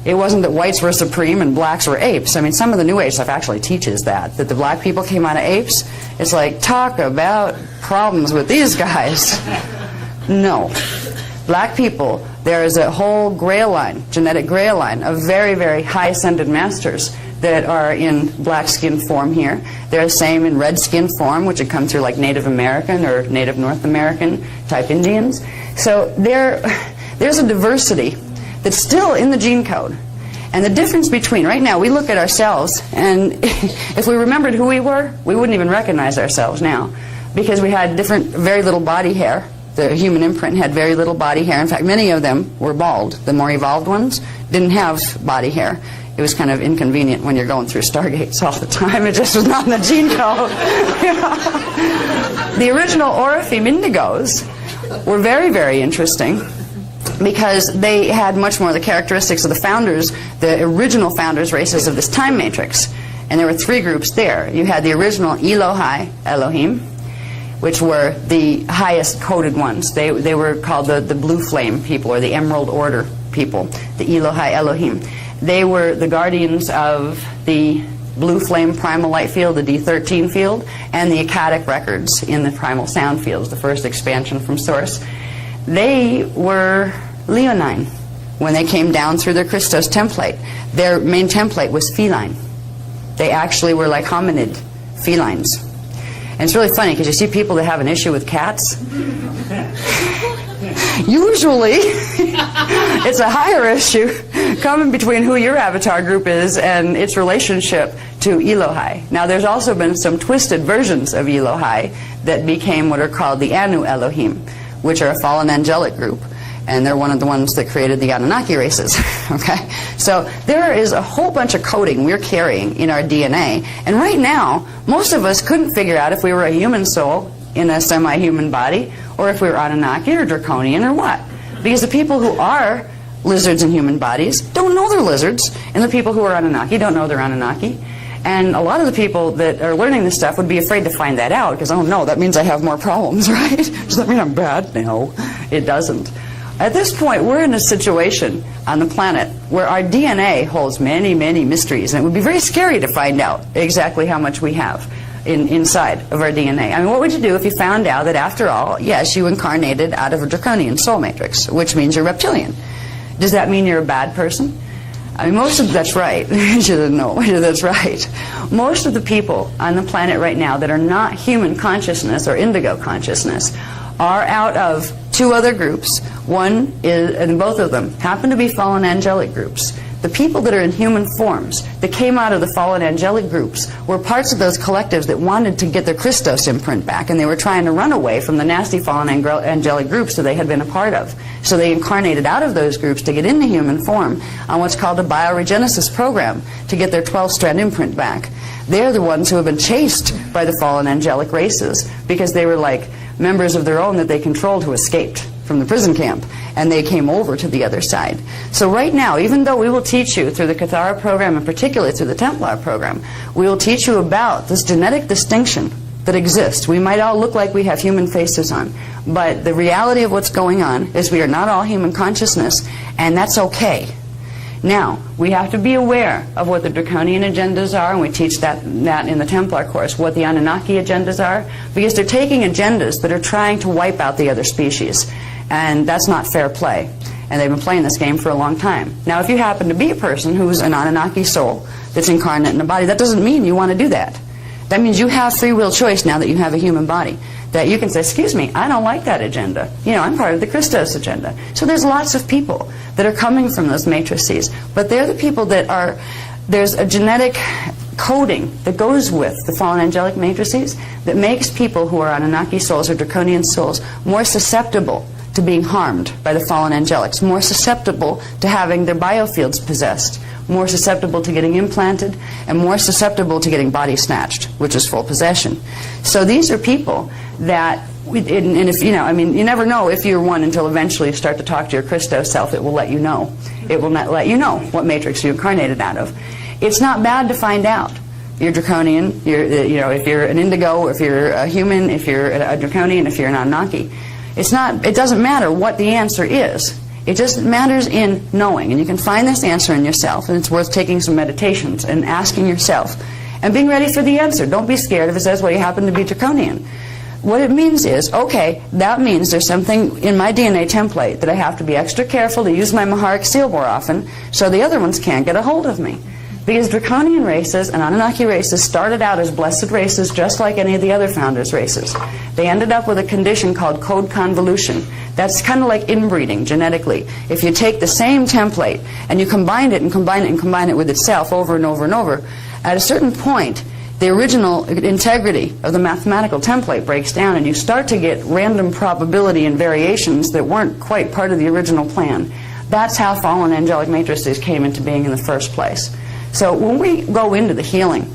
It wasn't that whites were supreme and blacks were apes. I mean, some of the New Age stuff actually teaches that the black people came out of apes. It's like, talk about problems with these guys. No. Black people, there is a whole grail line, genetic grail line, of very, very high ascended masters that are in black skin form here. They're the same in red skin form, which would come through like Native American or Native North American type Indians. So there's a diversity that's still in the gene code. And the difference between, right now, we look at ourselves, and if we remembered who we were, we wouldn't even recognize ourselves now, because we had very little body hair, The human imprint had very little body hair. In fact, many of them were bald. The more evolved ones didn't have body hair. It was kind of inconvenient when you're going through stargates all the time. It just was not in the gene code. The original Orifeme indigos were very, very interesting because they had much more of the characteristics of the founders, the original founders races of this time matrix. And there were three groups there. You had the original Elohai, Elohim, which were the highest coded ones. They were called the blue flame people, or the emerald order people, the Elohai Elohim. They were the guardians of the blue flame primal light field, the D13 field, and the Akkadic records in the primal sound fields, the first expansion from source. They were leonine when they came down through their Christos template. Their main template was feline. They actually were like hominid felines. And it's really funny because you see people that have an issue with cats. Usually, it's a higher issue coming between who your avatar group is and its relationship to Elohai. Now, there's also been some twisted versions of Elohai that became what are called the Anu Elohim, which are a fallen angelic group. And they're one of the ones that created the Anunnaki races. Okay? So there is a whole bunch of coding we're carrying in our DNA. And right now, most of us couldn't figure out if we were a human soul in a semi-human body, or if we were Anunnaki or Draconian or what. Because the people who are lizards in human bodies don't know they're lizards, and the people who are Anunnaki don't know they're Anunnaki. And a lot of the people that are learning this stuff would be afraid to find that out, because, oh no, that means I have more problems, right? Does that mean I'm bad? No, it doesn't. At this point, we're in a situation on the planet where our DNA holds many, many mysteries, and it would be very scary to find out exactly how much we have inside of our DNA. I mean, what would you do if you found out that, after all, yes, you incarnated out of a draconian soul matrix, which means you're reptilian? Does that mean you're a bad person? I mean, that's right. You didn't know. That's right. Most of the people on the planet right now that are not human consciousness or indigo consciousness are out of two other groups. One is, and both of them happen to be fallen angelic groups. The people that are in human forms that came out of the fallen angelic groups were parts of those collectives that wanted to get their Christos imprint back, and they were trying to run away from the nasty fallen angelic groups that they had been a part of. So they incarnated out of those groups to get into human form on what's called a bioregenesis program to get their 12-strand imprint back. They're the ones who have been chased by the fallen angelic races because they were like members of their own that they controlled who escaped from the prison camp, and they came over to the other side. So right now, even though we will teach you through the Kathara program, and particularly through the Templar program, we will teach you about this genetic distinction that exists. We might all look like we have human faces on, but the reality of what's going on is we are not all human consciousness, and that's okay. Now, we have to be aware of what the draconian agendas are, and we teach that in the Templar course, what the Anunnaki agendas are, because they're taking agendas that are trying to wipe out the other species. And that's not fair play. And they've been playing this game for a long time. Now, if you happen to be a person who's an Anunnaki soul that's incarnate in a body, that doesn't mean you want to do that. That means you have free will choice now that you have a human body. That you can say, excuse me, I don't like that agenda. You know, I'm part of the Christos agenda. So there's lots of people that are coming from those matrices. But they're the people that are, there's a genetic coding that goes with the fallen angelic matrices that makes people who are Anunnaki souls or draconian souls more susceptible to being harmed by the fallen angelics, more susceptible to having their biofields possessed, more susceptible to getting implanted, and more susceptible to getting body snatched, which is full possession. So these are people that, and if you know, I mean, you never know if you're one until eventually you start to talk to your Christos self. It will let you know. It will not let you know what matrix you incarnated out of. It's not bad to find out. You're draconian. You know, if you're an indigo, or if you're a human, if you're a draconian, if you're an Anunnaki. It doesn't matter what the answer is. It just matters in knowing. And you can find this answer in yourself, and it's worth taking some meditations and asking yourself and being ready for the answer. Don't be scared if it says, well, you happen to be draconian. What it means is, okay, that means there's something in my DNA template that I have to be extra careful to use my Maharic seal more often so the other ones can't get a hold of me. Because draconian races and Anunnaki races started out as blessed races just like any of the other founders' races. They ended up with a condition called code convolution. That's kind of like inbreeding genetically. If you take the same template and you combine it and combine it and combine it with itself over and over and over, at a certain point the original integrity of the mathematical template breaks down, and you start to get random probability and variations that weren't quite part of the original plan. That's how fallen angelic matrices came into being in the first place. So when we go into the healing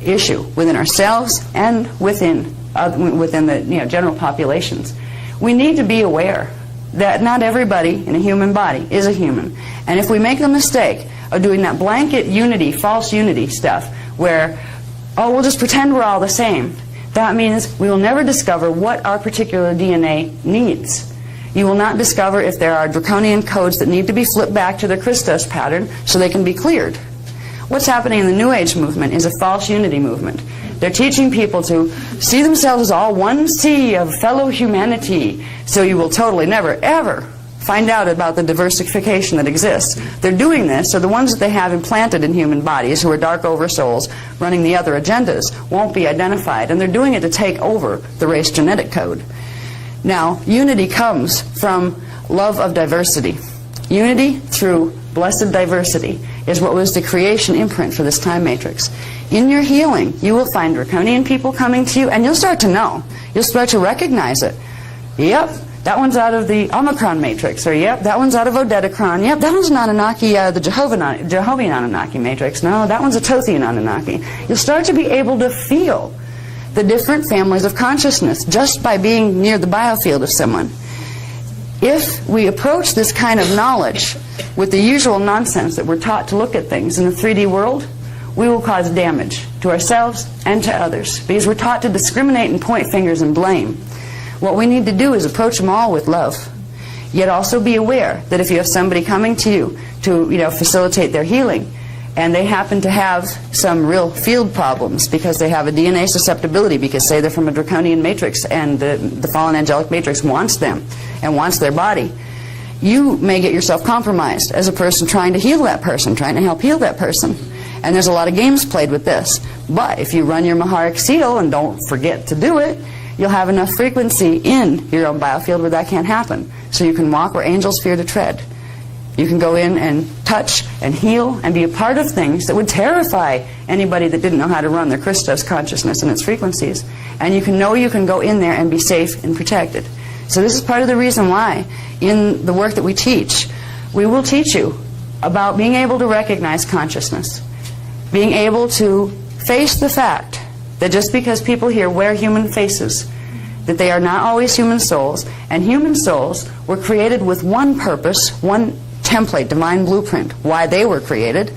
issue within ourselves and within the general populations, we need to be aware that not everybody in a human body is a human. And if we make the mistake of doing that blanket unity, false unity stuff, where, oh, we'll just pretend we're all the same, that means we will never discover what our particular DNA needs. You will not discover if there are draconian codes that need to be flipped back to their Christos pattern so they can be cleared. What's happening in the New Age movement is a false unity movement. They're teaching people to see themselves as all one sea of fellow humanity, so you will totally never, ever find out about the diversification that exists. They're doing this so the ones that they have implanted in human bodies, who are dark oversouls running the other agendas, won't be identified. And they're doing it to take over the race genetic code. Now, unity comes from love of diversity. Unity through blessed diversity is what was the creation imprint for this time matrix. In your healing, you will find draconian people coming to you, and you'll start to know. You'll start to recognize it. Yep, that one's out of the Omicron matrix, or yep, that one's out of Odedicron. Yep, that one's an Anunnaki, the Jehovian Anunnaki matrix. No, that one's a Thothian Anunnaki. You'll start to be able to feel the different families of consciousness just by being near the biofield of someone. If we approach this kind of knowledge with the usual nonsense that we're taught to look at things in the 3D world, we will cause damage to ourselves and to others, because we're taught to discriminate and point fingers and blame. What we need to do is approach them all with love, yet also be aware that if you have somebody coming to you to facilitate their healing, and they happen to have some real field problems because they have a DNA susceptibility, because say they're from a draconian matrix and the fallen angelic matrix wants them and wants their body, you may get yourself compromised as a person trying to heal that person, trying to help heal that person. And there's a lot of games played with this. But if you run your Maharic seal and don't forget to do it, you'll have enough frequency in your own biofield where that can't happen. So you can walk where angels fear to tread. You can go in and touch and heal and be a part of things that would terrify anybody that didn't know how to run their Christos consciousness and its frequencies. And you can know you can go in there and be safe and protected. So this is part of the reason why in the work that we teach, we will teach you about being able to recognize consciousness, being able to face the fact that just because people here wear human faces, that they are not always human souls, and human souls were created with one purpose, one template, divine blueprint, why they were created.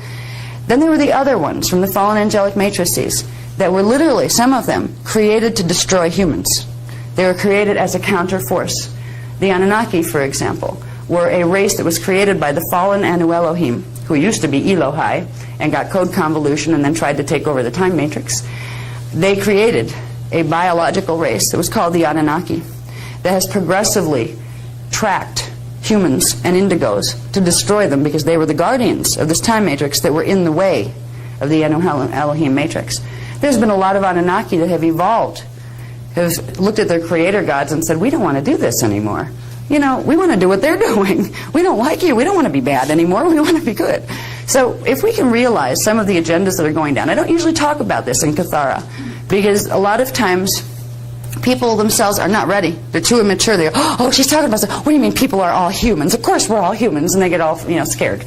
Then there were the other ones from the fallen angelic matrices that were literally, some of them, created to destroy humans. They were created as a counter force. The Anunnaki, for example, were a race that was created by the fallen Anu Elohim, who used to be Elohai, and got code convolution and then tried to take over the time matrix. They created a biological race that was called the Anunnaki that has progressively tracked humans and indigos to destroy them, because they were the guardians of this time matrix that were in the way of the Anu Elohim matrix. There's been a lot of Anunnaki that have evolved, have looked at their creator gods and said, we don't want to do this anymore. We want to do what they're doing. We don't like you. We don't want to be bad anymore. We want to be good. So if we can realize some of the agendas that are going down, I don't usually talk about this in Kathara, because a lot of times people themselves are not ready. They're too immature. They go, oh, she's talking about, what do you mean people are all humans? Of course we're all humans. And they get all scared.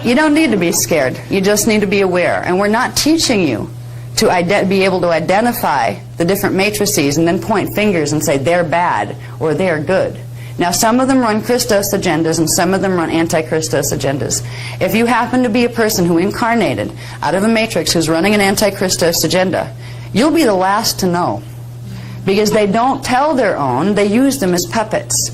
You don't need to be scared. You just need to be aware. And we're not teaching you to be able to identify the different matrices and then point fingers and say they're bad or they're good. Now, some of them run Christos agendas and some of them run anti-Christos agendas. If you happen to be a person who incarnated out of a matrix who's running an anti-Christos agenda, you'll be the last to know, because they don't tell their own, they use them as puppets.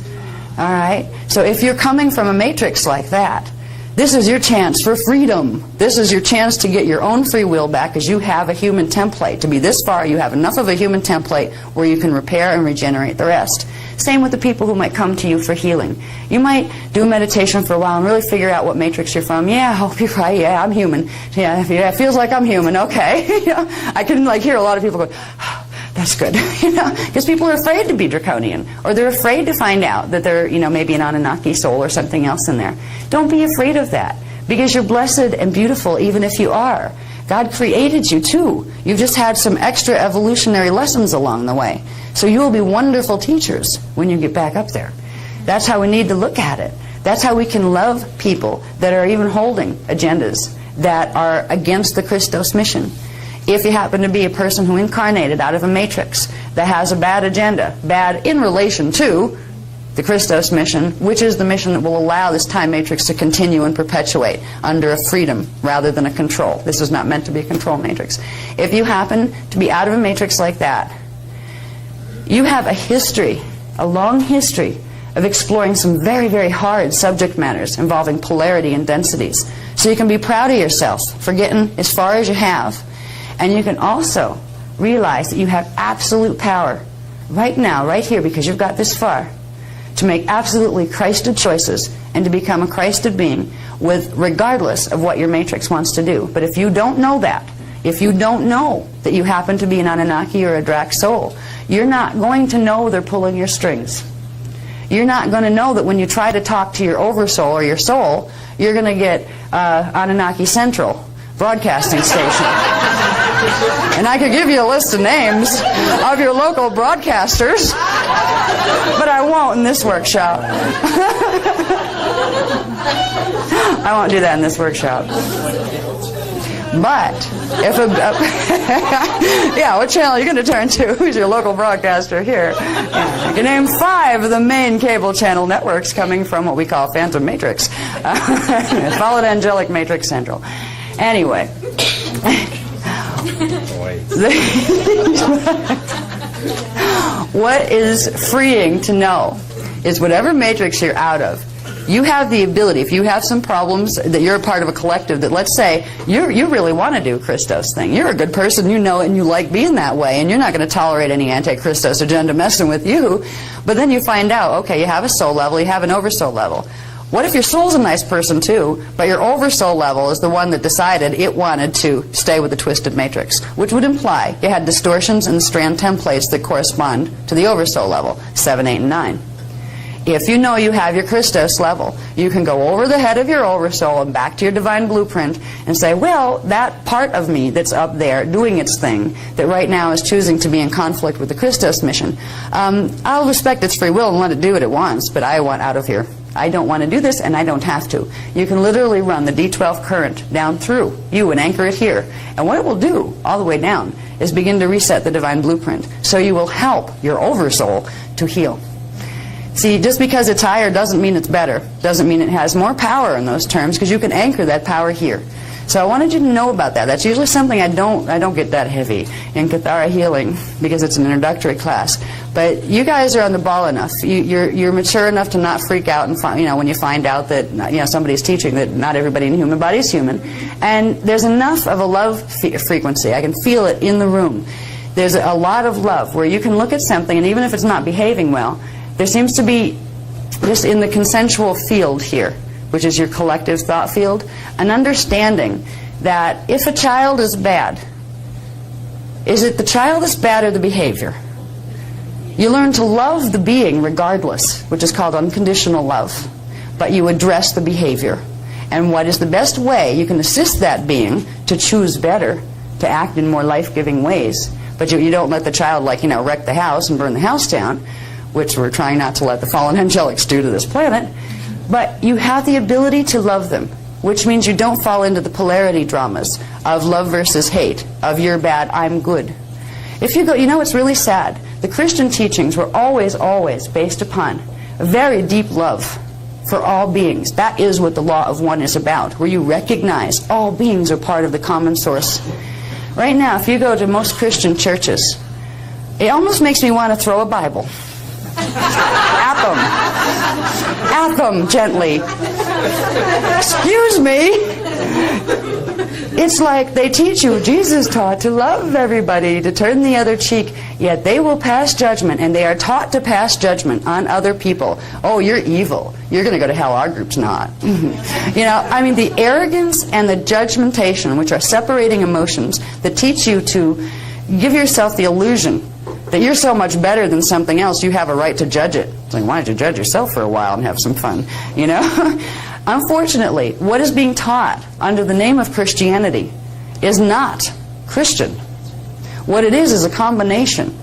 All right? So if you're coming from a matrix like that, this is your chance for freedom. This is your chance to get your own free will back, because you have a human template. To be this far, you have enough of a human template where you can repair and regenerate the rest. Same with the people who might come to you for healing. You might do meditation for a while and really figure out what matrix you're from. Yeah, I hope you're right. Yeah, I'm human. Yeah, it feels like I'm human. Okay. I can hear a lot of people go, oh, that's good. Because people are afraid to be draconian, or they're afraid to find out that they're, maybe an Anunnaki soul or something else in there. Don't be afraid of that, because you're blessed and beautiful even if you are. God created you too. You've just had some extra evolutionary lessons along the way. So you will be wonderful teachers when you get back up there. That's how we need to look at it. That's how we can love people that are even holding agendas that are against the Christos mission. If you happen to be a person who incarnated out of a matrix that has a bad agenda, bad in relation to the Christos mission, which is the mission that will allow this time matrix to continue and perpetuate under a freedom rather than a control. This is not meant to be a control matrix. If you happen to be out of a matrix like that, you have a history, a long history, of exploring some very, very hard subject matters involving polarity and densities. So you can be proud of yourself for getting as far as you have. And you can also realize that you have absolute power right now, right here, because you've got this far, to make absolutely Christed choices and to become a Christed being regardless of what your matrix wants to do. But if you don't know that, if you don't know that you happen to be an Anunnaki or a Drac soul, you're not going to know they're pulling your strings. You're not going to know that when you try to talk to your oversoul or your soul, you're going to get Anunnaki Central broadcasting station. And I could give you a list of names of your local broadcasters, but I won't in this workshop. I won't do that in this workshop. But if yeah, what channel are you going to turn to? Who's your local broadcaster here? Yeah, you can name 5 of the main cable channel networks coming from what we call Phantom Matrix. Followed Angelic Matrix Central. Anyway. What is freeing to know is whatever matrix you're out of, you have the ability, if you have some problems, that you're a part of a collective, that let's say you really want to do a Christos thing. You're a good person, you know it, and you like being that way, and you're not going to tolerate any anti-Christos agenda messing with you. But then you find out, okay, you have a soul level, you have an oversoul level. What if your soul's a nice person too, but your oversoul level is the one that decided it wanted to stay with the twisted matrix, which would imply you had distortions in the strand templates that correspond to the oversoul level, 7, 8, and 9. If you know you have your Christos level, you can go over the head of your oversoul and back to your divine blueprint and say, well, that part of me that's up there doing its thing, that right now is choosing to be in conflict with the Christos mission, I'll respect its free will and let it do what it wants, but I want out of here. I don't want to do this, and I don't have to. You can literally run the D12 current down through you and anchor it here. And what it will do, all the way down, is begin to reset the divine blueprint. So you will help your oversoul to heal. See, just because it's higher doesn't mean it's better. Doesn't mean it has more power in those terms, because you can anchor that power here. So I wanted you to know about that. That's usually something I don't get that heavy in Kathara healing, because it's an introductory class. But you guys are on the ball enough. You're mature enough to not freak out and when you find out that somebody's teaching that not everybody in the human body is human. And there's enough of a love frequency. I can feel it in the room. There's a lot of love where you can look at something, and even if it's not behaving well, there seems to be, just in the consensual field here, which is your collective thought field, an understanding that if a child is bad, is it the child that's bad or the behavior? You learn to love the being regardless, which is called unconditional love, but you address the behavior. And what is the best way you can assist that being to choose better, to act in more life-giving ways, but you don't let the child, wreck the house and burn the house down, which we're trying not to let the fallen angelics do to this planet. But you have the ability to love them, which means you don't fall into the polarity dramas of love versus hate, of you're bad, I'm good. If you go, it's really sad. The Christian teachings were always, always based upon a very deep love for all beings. That is what the law of one is about, where you recognize all beings are part of the common source. Right now, if you go to most Christian churches, it almost makes me want to throw a Bible at them gently. Excuse me. It's like they teach you, Jesus taught to love everybody, to turn the other cheek, yet they will pass judgment, and they are taught to pass judgment on other people. Oh, you're evil. You're going to go to hell. Our group's not. The arrogance and the judgmentation, which are separating emotions, that teach you to give yourself the illusion that you're so much better than something else, you have a right to judge it. It's like, why don't you judge yourself for a while and have some fun, Unfortunately, what is being taught under the name of Christianity is not Christian. What it is a combination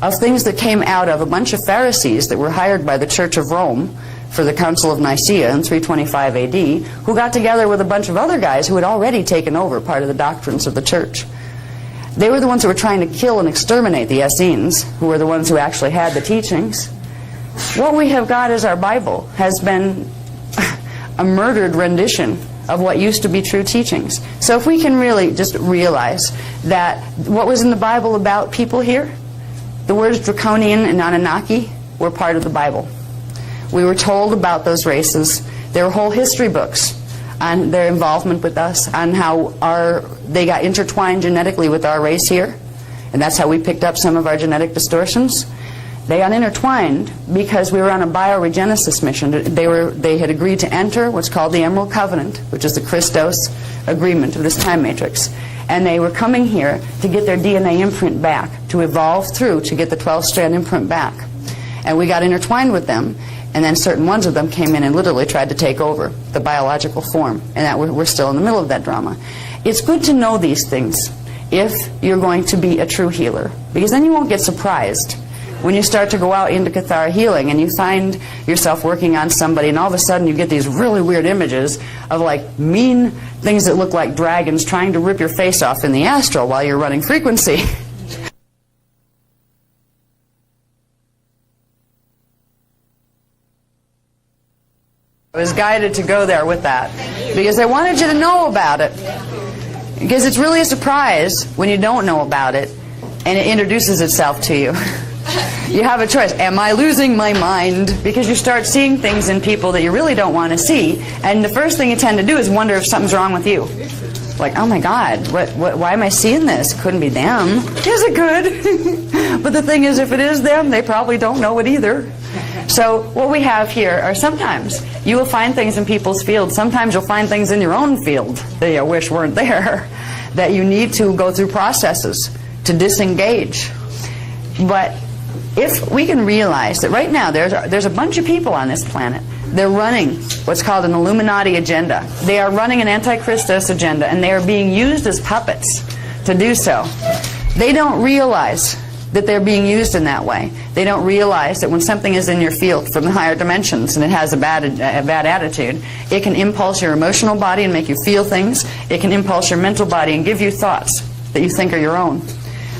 of things that came out of a bunch of Pharisees that were hired by the Church of Rome for the Council of Nicaea in 325 AD, who got together with a bunch of other guys who had already taken over part of the doctrines of the church. They were the ones who were trying to kill and exterminate the Essenes, who were the ones who actually had the teachings. What we have got as our Bible has been a murdered rendition of what used to be true teachings. So if we can really just realize that what was in the Bible about people here, the words Draconian and Anunnaki were part of the Bible. We were told about those races. There were whole history books on their involvement with us, on how they got intertwined genetically with our race here, and that's how we picked up some of our genetic distortions. They got intertwined because we were on a bioregenesis mission. They had agreed to enter what's called the Emerald Covenant, which is the Christos agreement of this time matrix. And they were coming here to get their DNA imprint back, to evolve through, to get the 12-strand imprint back. And we got intertwined with them, and then certain ones of them came in and literally tried to take over the biological form. And that we're still in the middle of that drama. It's good to know these things if you're going to be a true healer, because then you won't get surprised when you start to go out into Kathara healing and you find yourself working on somebody and all of a sudden you get these really weird images of like mean things that look like dragons trying to rip your face off in the astral while you're running frequency. I was guided to go there with that because I wanted you to know about it, because it's really a surprise when you don't know about it and it introduces itself to you. You have a choice. Am I losing my mind? Because you start seeing things in people that you really don't want to see, and the first thing you tend to do is wonder if something's wrong with you. Like, oh my God, why am I seeing this? Couldn't be them. Is it good? But the thing is, if it is them, they probably don't know it either. So what we have here are sometimes you will find things in people's fields. Sometimes you'll find things in your own field that you wish weren't there, that you need to go through processes to disengage. But if we can realize that right now there's a bunch of people on this planet, they're running what's called an Illuminati agenda. They are running an Antichristos agenda, and they are being used as puppets to do so. They don't realize that they're being used in that way. They don't realize that when something is in your field from the higher dimensions and it has a bad attitude, it can impulse your emotional body and make you feel things. It can impulse your mental body and give you thoughts that you think are your own.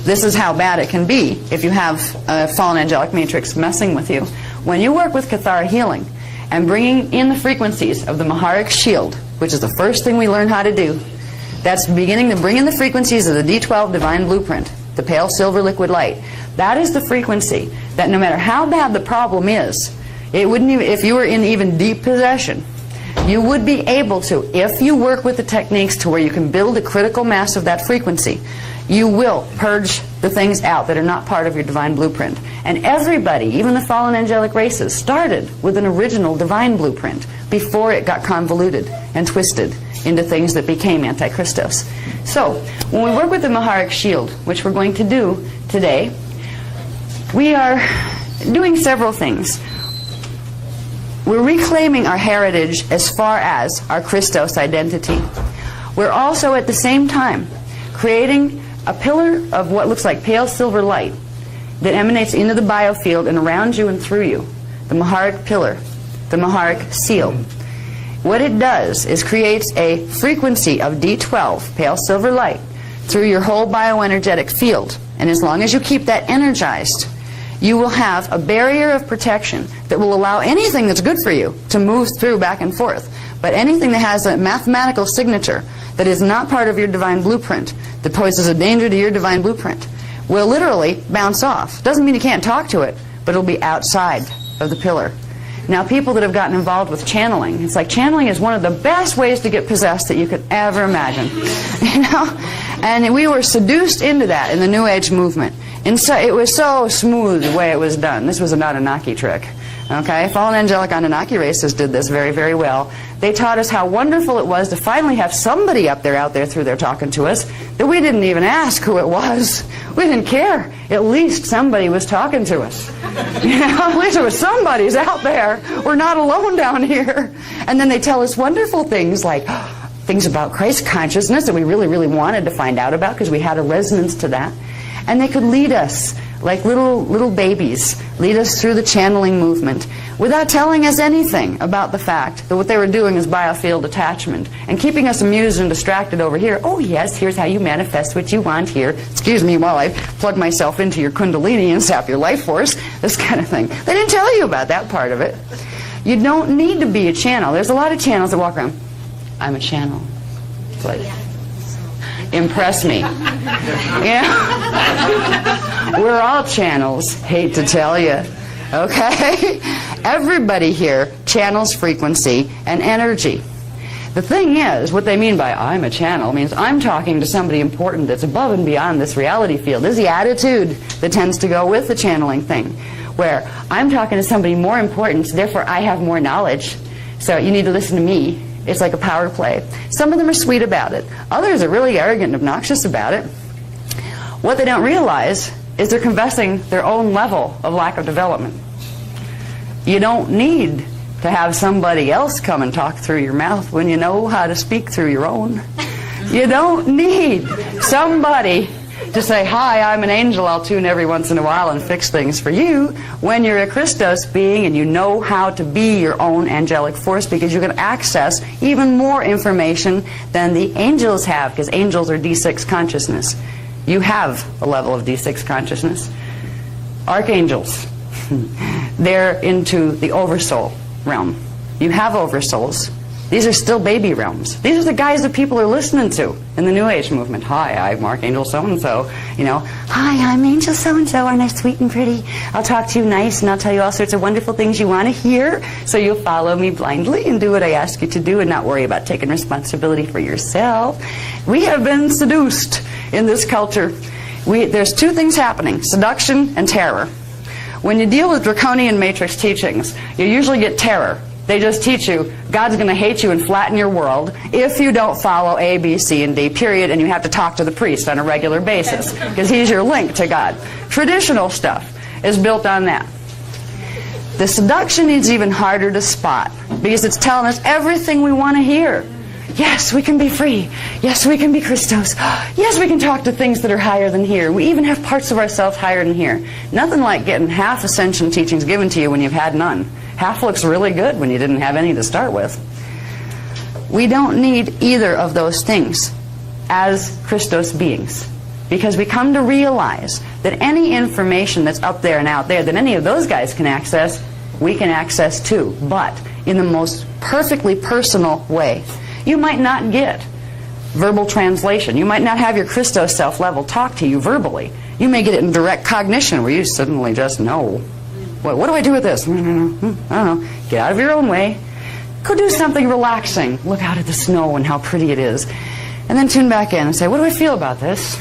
This is how bad it can be if you have a fallen angelic matrix messing with you. When you work with Kathara healing and bringing in the frequencies of the Maharic shield, which is the first thing we learn how to do, that's beginning to bring in the frequencies of the D12 divine blueprint, the pale silver liquid light. That is the frequency that no matter how bad the problem is, it wouldn't even, if you were in even deep possession, you would be able to, if you work with the techniques to where you can build a critical mass of that frequency, you will purge the things out that are not part of your divine blueprint. And everybody, even the fallen angelic races, started with an original divine blueprint before it got convoluted and twisted into things that became Antichristos. So, when we work with the Maharic shield, which we're going to do today, we are doing several things. We're reclaiming our heritage as far as our Christos identity. We're also at the same time creating a pillar of what looks like pale silver light that emanates into the biofield and around you and through you. The Maharic pillar, the Maharic seal. What it does is creates a frequency of D12, pale silver light, through your whole bioenergetic field. And as long as you keep that energized, you will have a barrier of protection that will allow anything that's good for you to move through back and forth. But anything that has a mathematical signature that is not part of your divine blueprint, that poses a danger to your divine blueprint, will literally bounce off. Doesn't mean you can't talk to it, but it'll be outside of the pillar. Now, people that have gotten involved with channeling, it's like channeling is one of the best ways to get possessed that you could ever imagine. You know? And we were seduced into that in the New Age movement. And so it was so smooth the way it was done. This was an Anunnaki trick. Okay? Fallen angelic Anunnaki races did this very, very well. They taught us how wonderful it was to finally have somebody out there through there talking to us that we didn't even ask who it was. We didn't care. At least somebody was talking to us. You know, at least there was somebody's out there. We're not alone down here. And then they tell us wonderful things like, things about Christ consciousness that we really, really wanted to find out about because we had a resonance to that. And they could lead us like little babies, lead us through the channeling movement without telling us anything about the fact that what they were doing is biofield attachment and keeping us amused and distracted over here. Oh yes, here's how you manifest what you want here. Excuse me while I plug myself into your kundalini and sap your life force, this kind of thing. They didn't tell you about that part of it. You don't need to be a channel. There's a lot of channels that walk around, I'm a channel. It's like, impress me. Yeah. We're all channels, hate to tell you. Okay? Everybody here channels frequency and energy. The thing is, what they mean by I'm a channel means I'm talking to somebody important that's above and beyond this reality field. This is the attitude that tends to go with the channeling thing, where I'm talking to somebody more important, therefore I have more knowledge, so you need to listen to me. It's like a power play. Some of them are sweet about it. Others are really arrogant and obnoxious about it. What they don't realize is they're confessing their own level of lack of development. You don't need to have somebody else come and talk through your mouth when you know how to speak through your own. You don't need somebody to say, hi, I'm an angel, I'll tune every once in a while and fix things for you, when you're a Christos being and you know how to be your own angelic force, because you can access even more information than the angels have, because angels are D6 consciousness. You have a level of D6 consciousness. Archangels, they're into the oversoul realm. You have oversouls. These are still baby realms. These are the guys that people are listening to in the New Age movement. Hi, I'm Archangel so-and-so. You know, hi, I'm Angel so-and-so. Aren't I sweet and pretty? I'll talk to you nice and I'll tell you all sorts of wonderful things you want to hear, so you'll follow me blindly and do what I ask you to do and not worry about taking responsibility for yourself. We have been seduced in this culture. There's two things happening, seduction and terror. When you deal with draconian matrix teachings, you usually get terror. They just teach you God's going to hate you and flatten your world if you don't follow A, B, C, and D, period, and you have to talk to the priest on a regular basis because he's your link to God. Traditional stuff is built on that. The seduction is even harder to spot because it's telling us everything we want to hear. Yes, we can be free. Yes, we can be Christos. Yes, we can talk to things that are higher than here. We even have parts of ourselves higher than here. Nothing like getting half ascension teachings given to you when you've had none. Half looks really good when you didn't have any to start with. We don't need either of those things as Christos beings, because we come to realize that any information that's up there and out there that any of those guys can access, we can access too, but in the most perfectly personal way. You might not get verbal translation. You might not have your Christos self level talk to you verbally. You may get it in direct cognition where you suddenly just know. What do I do with this? I don't know. Get out of your own way. Go do something relaxing. Look out at the snow and how pretty it is. And then tune back in and say, what do I feel about this?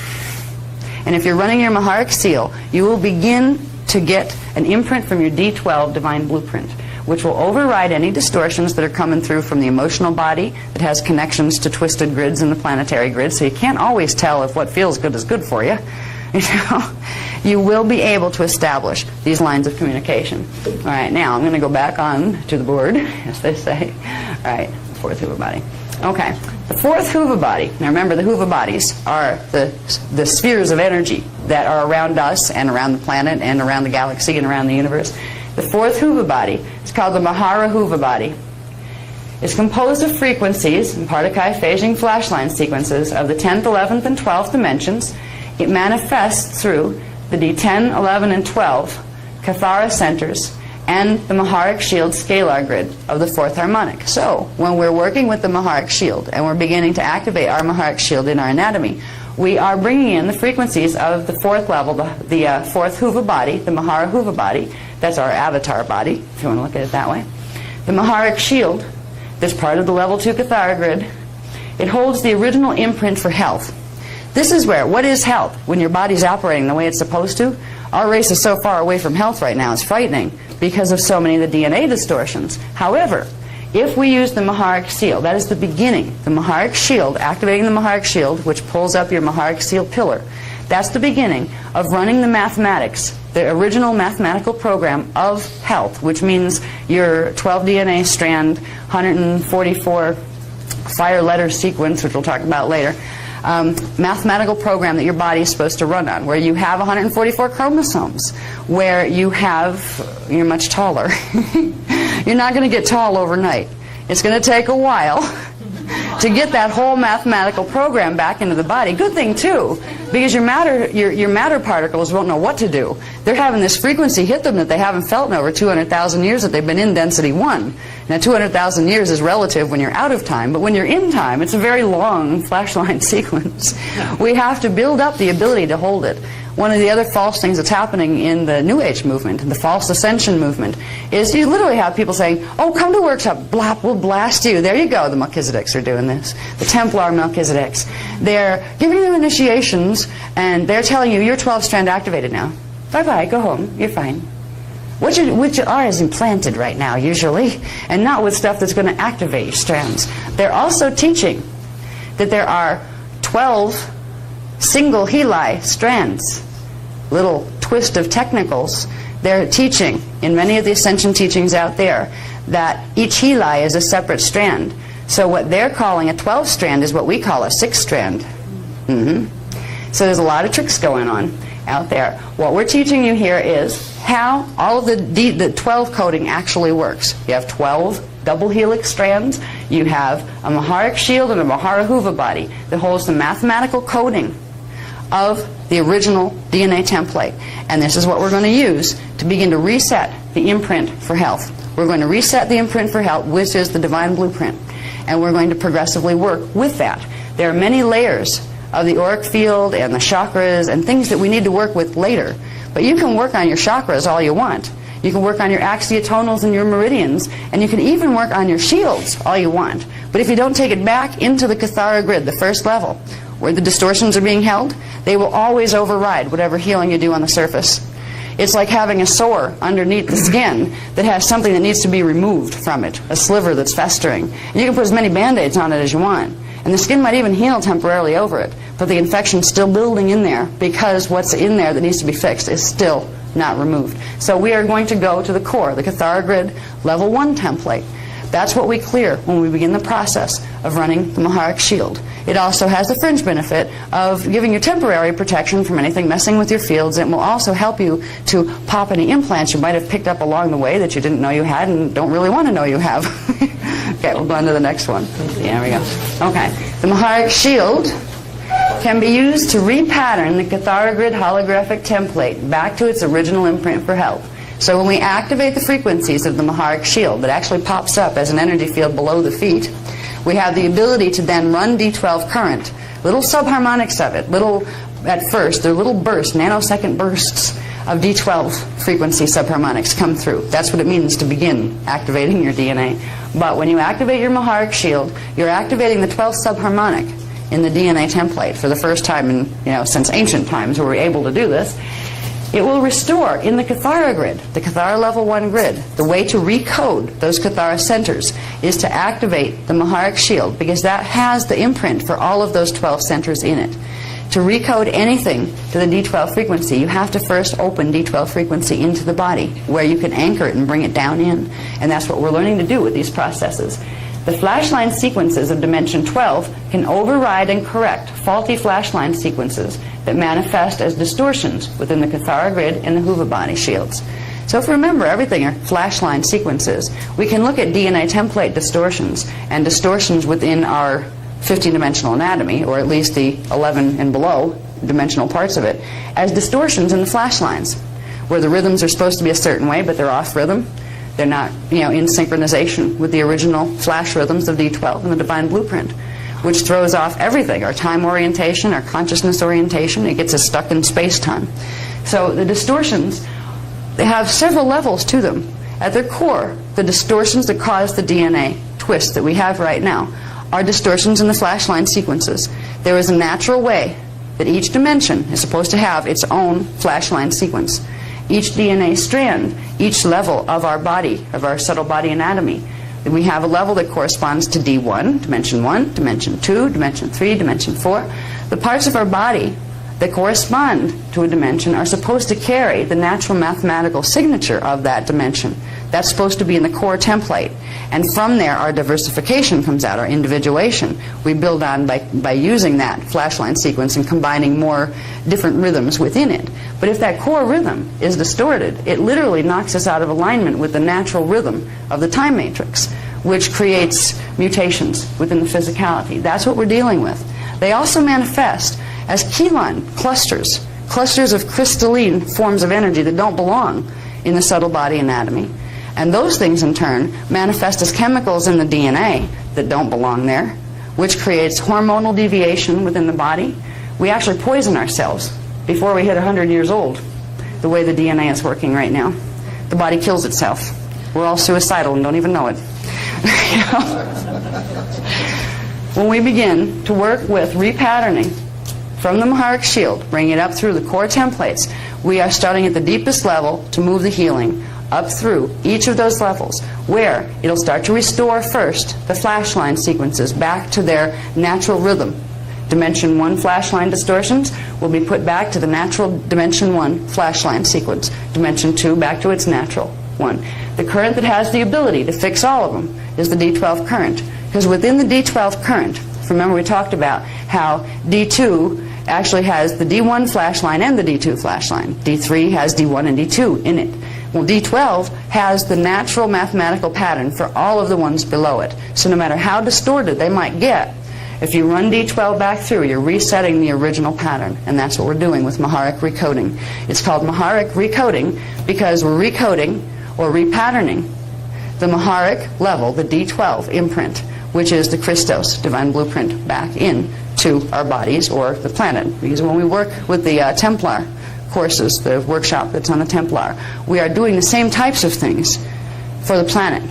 And if you're running your Maharic seal, you will begin to get an imprint from your D12 divine blueprint, which will override any distortions that are coming through from the emotional body that has connections to twisted grids in the planetary grid, so you can't always tell if what feels good is good for you. You know? You will be able to establish these lines of communication. All right, now I'm going to go back on to the board, as they say. All right, fourth Huva body. Okay, the fourth Huva body. Now remember, the Huva bodies are the spheres of energy that are around us and around the planet and around the galaxy and around the universe. The fourth Huva body is called the Mahara Huva body. It's composed of frequencies and Partakai phasing flashline sequences of the 10th, 11th, and 12th dimensions. It manifests through the D10, 11, and 12 Kathara centers and the Maharic shield scalar grid of the fourth harmonic. So when we're working with the Maharic shield and we're beginning to activate our Maharic shield in our anatomy, we are bringing in the frequencies of the fourth level, the fourth Huva body, the Mahara Huva body. That's our avatar body, if you want to look at it that way. The Maharic shield, that's part of the level 2 Kathara grid. It holds the original imprint for health. This is where, what is health? When your body's operating the way it's supposed to. Our race is so far away from health right now, it's frightening because of so many of the DNA distortions. However, if we use the Maharic seal, that is the beginning, the Maharic shield, activating the Maharic shield, which pulls up your Maharic seal pillar, that's the beginning of running the mathematics, the original mathematical program of health, which means your 12 DNA strand, 144 fire letter sequence, which we'll talk about later, mathematical program that your body is supposed to run on, where you have 144 chromosomes, where you're much taller. You're not going to get tall overnight. It's going to take a while to get that whole mathematical program back into the body. Good thing too, because your matter particles won't know what to do. They're having this frequency hit them that they haven't felt in over 200,000 years that they've been in density 1. Now 200,000 years is relative when you're out of time, but when you're in time, it's a very long flashline sequence. We have to build up the ability to hold it. One of the other false things that's happening in the New Age movement, the false ascension movement, is you literally have people saying, oh, come to workshop, blap, we'll blast you. There you go, the Melchizedeks are doing this. The Templar Melchizedeks. They're giving you initiations, and they're telling you, you're 12-strand activated now. Bye-bye, go home, you're fine. What you are is implanted right now, usually, and not with stuff that's going to activate your strands. They're also teaching that there are 12 single heli strands, little twist of technicals. They're teaching, in many of the ascension teachings out there, that each heli is a separate strand. So what they're calling a 12 strand is what we call a 6 strand. So there's a lot of tricks going on out there. What we're teaching you here is how all of the 12 coding actually works. You have 12 double helix strands. You have a Maharic shield and a Maharahuva body that holds the mathematical coding of the original DNA template. And this is what we're going to use to begin to reset the imprint for health. We're going to reset the imprint for health, which is the divine blueprint. And we're going to progressively work with that. There are many layers of the auric field and the chakras and things that we need to work with later. But you can work on your chakras all you want. You can work on your axiotonals and your meridians, and you can even work on your shields all you want. But if you don't take it back into the Kathara grid, the first level, where the distortions are being held, they will always override whatever healing you do on the surface. It's like having a sore underneath the skin that has something that needs to be removed from it, a sliver that's festering. And you can put as many Band-Aids on it as you want. And the skin might even heal temporarily over it, but the infection's still building in there because what's in there that needs to be fixed is still not removed. So we are going to go to the core, the Kathara grid level 1 template. That's what we clear when we begin the process of running the Maharic shield. It also has the fringe benefit of giving you temporary protection from anything messing with your fields. It will also help you to pop any implants you might have picked up along the way that you didn't know you had and don't really want to know you have. Okay, we'll go on to the next one. There we go. Okay, the Maharic shield can be used to repattern the Kathara grid holographic template back to its original imprint for health. So when we activate the frequencies of the Maharic shield that actually pops up as an energy field below the feet, we have the ability to then run D12 current, little subharmonics of it, at first, they're little bursts, nanosecond bursts of D12 frequency subharmonics come through. That's what it means to begin activating your DNA. But when you activate your Maharic shield, you're activating the 12th subharmonic in the DNA template for the first time in, since ancient times where we're able to do this. It will restore in the Kathara grid, the Kathara level 1 grid. The way to recode those Kathara centers is to activate the Maharic shield, because that has the imprint for all of those 12 centers in it. To recode anything to the D12 frequency, you have to first open D12 frequency into the body, where you can anchor it and bring it down in. And that's what we're learning to do with these processes. The flashline sequences of dimension 12 can override and correct faulty flashline sequences that manifest as distortions within the Kathara grid and the Huva body shields. So if we remember, everything are flashline sequences. We can look at DNA template distortions and distortions within our 15-dimensional anatomy, or at least the 11 and below dimensional parts of it, as distortions in the flashlines, where the rhythms are supposed to be a certain way, but they're off rhythm. They're not, in synchronization with the original flash rhythms of D12 and the divine blueprint, which throws off everything, our time orientation, our consciousness orientation. It gets us stuck in space-time. So the distortions, they have several levels to them. At their core, the distortions that cause the DNA twist that we have right now are distortions in the flashline sequences. There is a natural way that each dimension is supposed to have its own flashline sequence. Each DNA strand, each level of our body, of our subtle body anatomy, then we have a level that corresponds to D1, dimension 2, dimension 3, dimension 4. The parts of our body that correspond to a dimension are supposed to carry the natural mathematical signature of that dimension. That's supposed to be in the core template. And from there, our diversification comes out, our individuation. We build on by using that flashline sequence and combining more different rhythms within it. But if that core rhythm is distorted, it literally knocks us out of alignment with the natural rhythm of the time matrix, which creates mutations within the physicality. That's what we're dealing with. They also manifest as Keelan clusters of crystalline forms of energy that don't belong in the subtle body anatomy. And those things, in turn, manifest as chemicals in the DNA that don't belong there, which creates hormonal deviation within the body. We actually poison ourselves before we hit 100 years old, the way the DNA is working right now. The body kills itself. We're all suicidal and don't even know it. When we begin to work with repatterning from the Maharic shield, bring it up through the core templates, we are starting at the deepest level to move the healing up through each of those levels, where it'll start to restore first the flashline sequences back to their natural rhythm. Dimension 1 flashline distortions will be put back to the natural Dimension 1 flashline sequence. Dimension 2 back to its natural one. The current that has the ability to fix all of them is the D12 current. Because within the D12 current, remember we talked about how D2 actually has the D1 flashline and the D2 flashline. D3 has D1 and D2 in it. Well, D12 has the natural mathematical pattern for all of the ones below it. So no matter how distorted they might get, if you run D12 back through, you're resetting the original pattern. And that's what we're doing with Maharic recoding. It's called Maharic recoding because we're recoding or repatterning the Maharic level, the D12 imprint, which is the Christos, divine blueprint, back into our bodies or the planet. Because when we work with the Templar courses, the workshop that's on the Templar, we are doing the same types of things for the planet,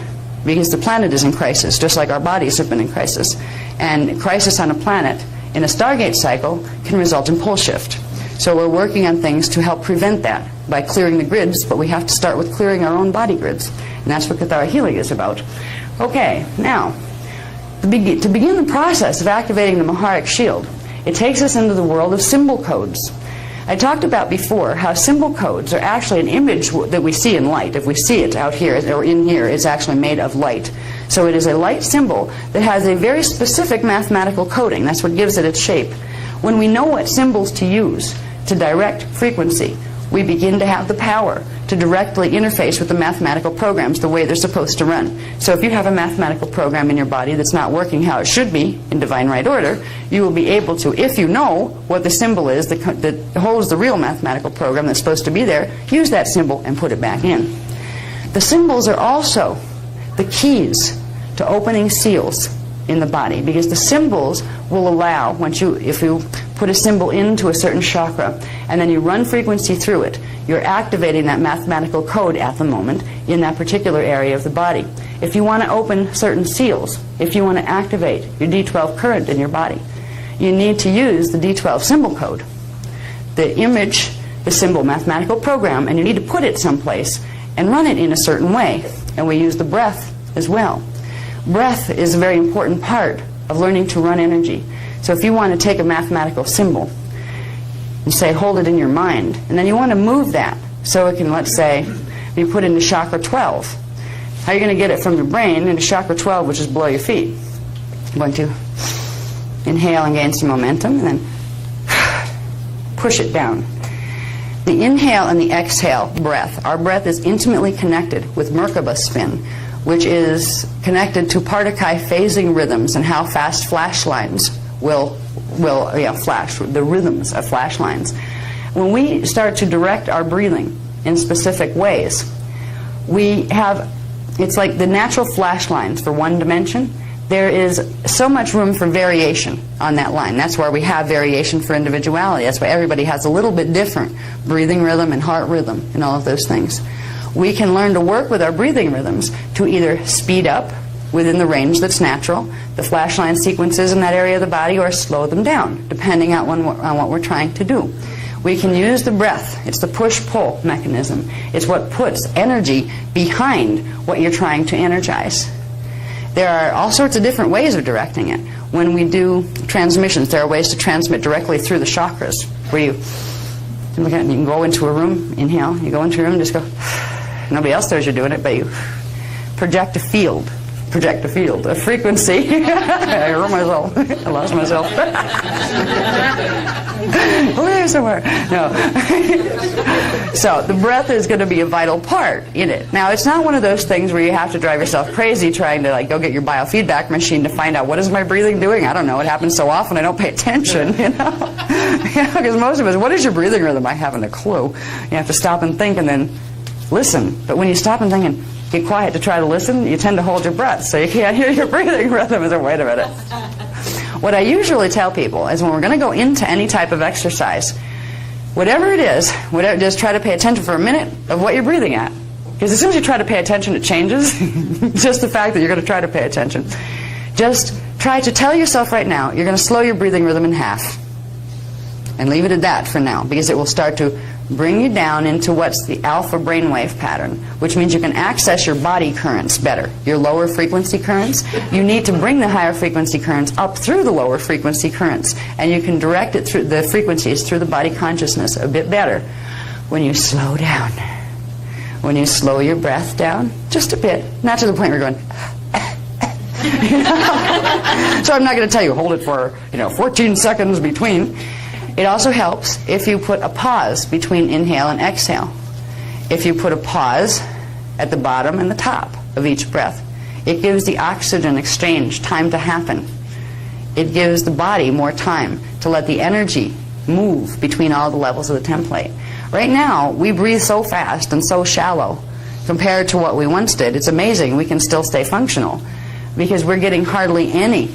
because the planet is in crisis, just like our bodies have been in crisis. And crisis on a planet in a Stargate cycle can result in pole shift. So we're working on things to help prevent that by clearing the grids, but we have to start with clearing our own body grids. And that's what Kathara healing is about. Okay, now, to begin the process of activating the Maharic shield, it takes us into the world of symbol codes. I talked about before how symbol codes are actually an image that we see in light. If we see it out here or in here, it's actually made of light. So it is a light symbol that has a very specific mathematical coding. That's what gives it its shape. When we know what symbols to use to direct frequency, we begin to have the power to directly interface with the mathematical programs the way they're supposed to run. So if you have a mathematical program in your body that's not working how it should be in divine right order, you will be able to, if you know what the symbol is that holds the real mathematical program that's supposed to be there, use that symbol and put it back in. The symbols are also the keys to opening seals in the body, because the symbols will allow, if you put a symbol into a certain chakra and then you run frequency through it, you're activating that mathematical code at the moment in that particular area of the body. If you want to open certain seals, if you want to activate your D12 current in your body, you need to use the D12 symbol code, the image, the symbol mathematical program, and you need to put it someplace and run it in a certain way. And we use the breath as well. Breath is a very important part of learning to run energy. So if you want to take a mathematical symbol and say, hold it in your mind, and then you want to move that so it can, let's say, be put into chakra 12. How are you going to get it from your brain into chakra 12, which is below your feet? I'm going to inhale and gain some momentum, and then push it down. The inhale and the exhale breath, our breath is intimately connected with Merkaba spin, which is connected to Partakai phasing rhythms and how fast flash lines will flash, the rhythms of flash lines. When we start to direct our breathing in specific ways, it's like the natural flash lines for one dimension. There is so much room for variation on that line. That's why we have variation for individuality. That's why everybody has a little bit different breathing rhythm and heart rhythm and all of those things. We can learn to work with our breathing rhythms to either speed up within the range that's natural, the flashline sequences in that area of the body, or slow them down, depending on what we're trying to do. We can use the breath. It's the push-pull mechanism. It's what puts energy behind what you're trying to energize. There are all sorts of different ways of directing it. When we do transmissions, there are ways to transmit directly through the chakras, where you can go into a room, inhale, you go into a room, just go, nobody else knows you're doing it, but you project a field, a frequency. I hurt myself. I lost myself. Over there somewhere. No. So the breath is going to be a vital part in it. Now, it's not one of those things where you have to drive yourself crazy trying to go get your biofeedback machine to find out, what is my breathing doing? I don't know. It happens so often I don't pay attention, Because most of us, what is your breathing rhythm? I haven't a clue. You have to stop and think and then listen. But when you stop and think and get quiet to try to listen, you tend to hold your breath, so you can't hear your breathing rhythm. Wait a minute. What I usually tell people is when we're going to go into any type of exercise, whatever it is, just try to pay attention for a minute of what you're breathing at. Because as soon as you try to pay attention, it changes. Just the fact that you're going to try to pay attention. Just try to tell yourself right now, you're going to slow your breathing rhythm in half. And leave it at that for now, because it will start to bring you down into what's the alpha brainwave pattern, which means you can access your body currents better, your lower frequency currents. You need to bring the higher frequency currents up through the lower frequency currents, and you can direct it through the frequencies through the body consciousness a bit better when you slow down. When you slow your breath down, just a bit, not to the point where you're going, So I'm not going to tell you, hold it for 14 seconds between. It also helps if you put a pause between inhale and exhale. If you put a pause at the bottom and the top of each breath, it gives the oxygen exchange time to happen. It gives the body more time to let the energy move between all the levels of the template. Right now, we breathe so fast and so shallow compared to what we once did. It's amazing we can still stay functional because we're getting hardly any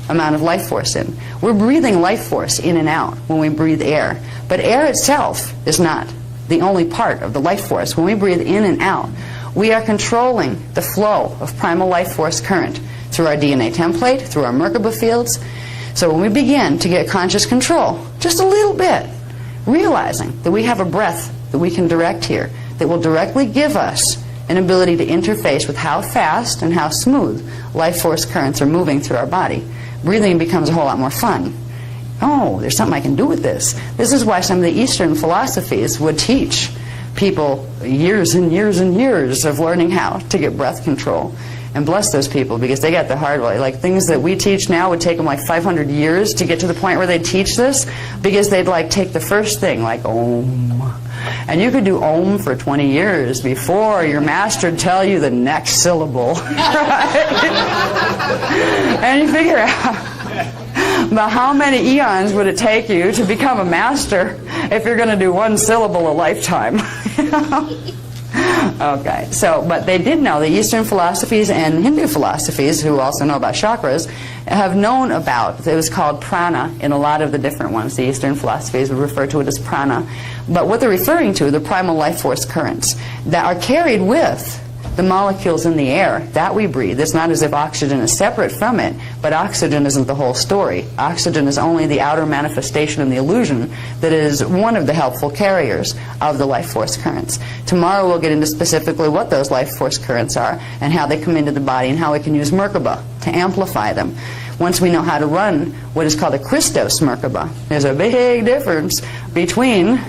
amount of life force in. We're breathing life force in and out when we breathe air. But air itself is not the only part of the life force. When we breathe in and out, we are controlling the flow of primal life force current through our DNA template, through our Merkaba fields. So when we begin to get conscious control, just a little bit, realizing that we have a breath that we can direct here, that will directly give us an ability to interface with how fast and how smooth life force currents are moving through our body, breathing becomes a whole lot more fun. Oh, there's something I can do with this. This is why some of the Eastern philosophies would teach people years and years and years of learning how to get breath control. And bless those people, because they got the hard way. Like things that we teach now would take them like 500 years to get to the point where they'd teach this, because they'd take the first thing, like Om. And you could do Om for 20 years before your master would tell you the next syllable. Right? And you figure out about how many eons would it take you to become a master if you're going to do one syllable a lifetime. Okay, but they did know, the Eastern philosophies and Hindu philosophies, who also know about chakras, have known about, it was called prana in a lot of the different ones. The Eastern philosophies would refer to it as prana. But what they're referring to, the primal life force currents that are carried with the molecules in the air that we breathe. It's not as if oxygen is separate from it, but oxygen isn't the whole story. Oxygen is only the outer manifestation and the illusion that is one of the helpful carriers of the life force currents. Tomorrow we'll get into specifically what those life force currents are and how they come into the body and how we can use Merkaba to amplify them. Once we know how to run what is called a Christos Merkaba, there's a big difference between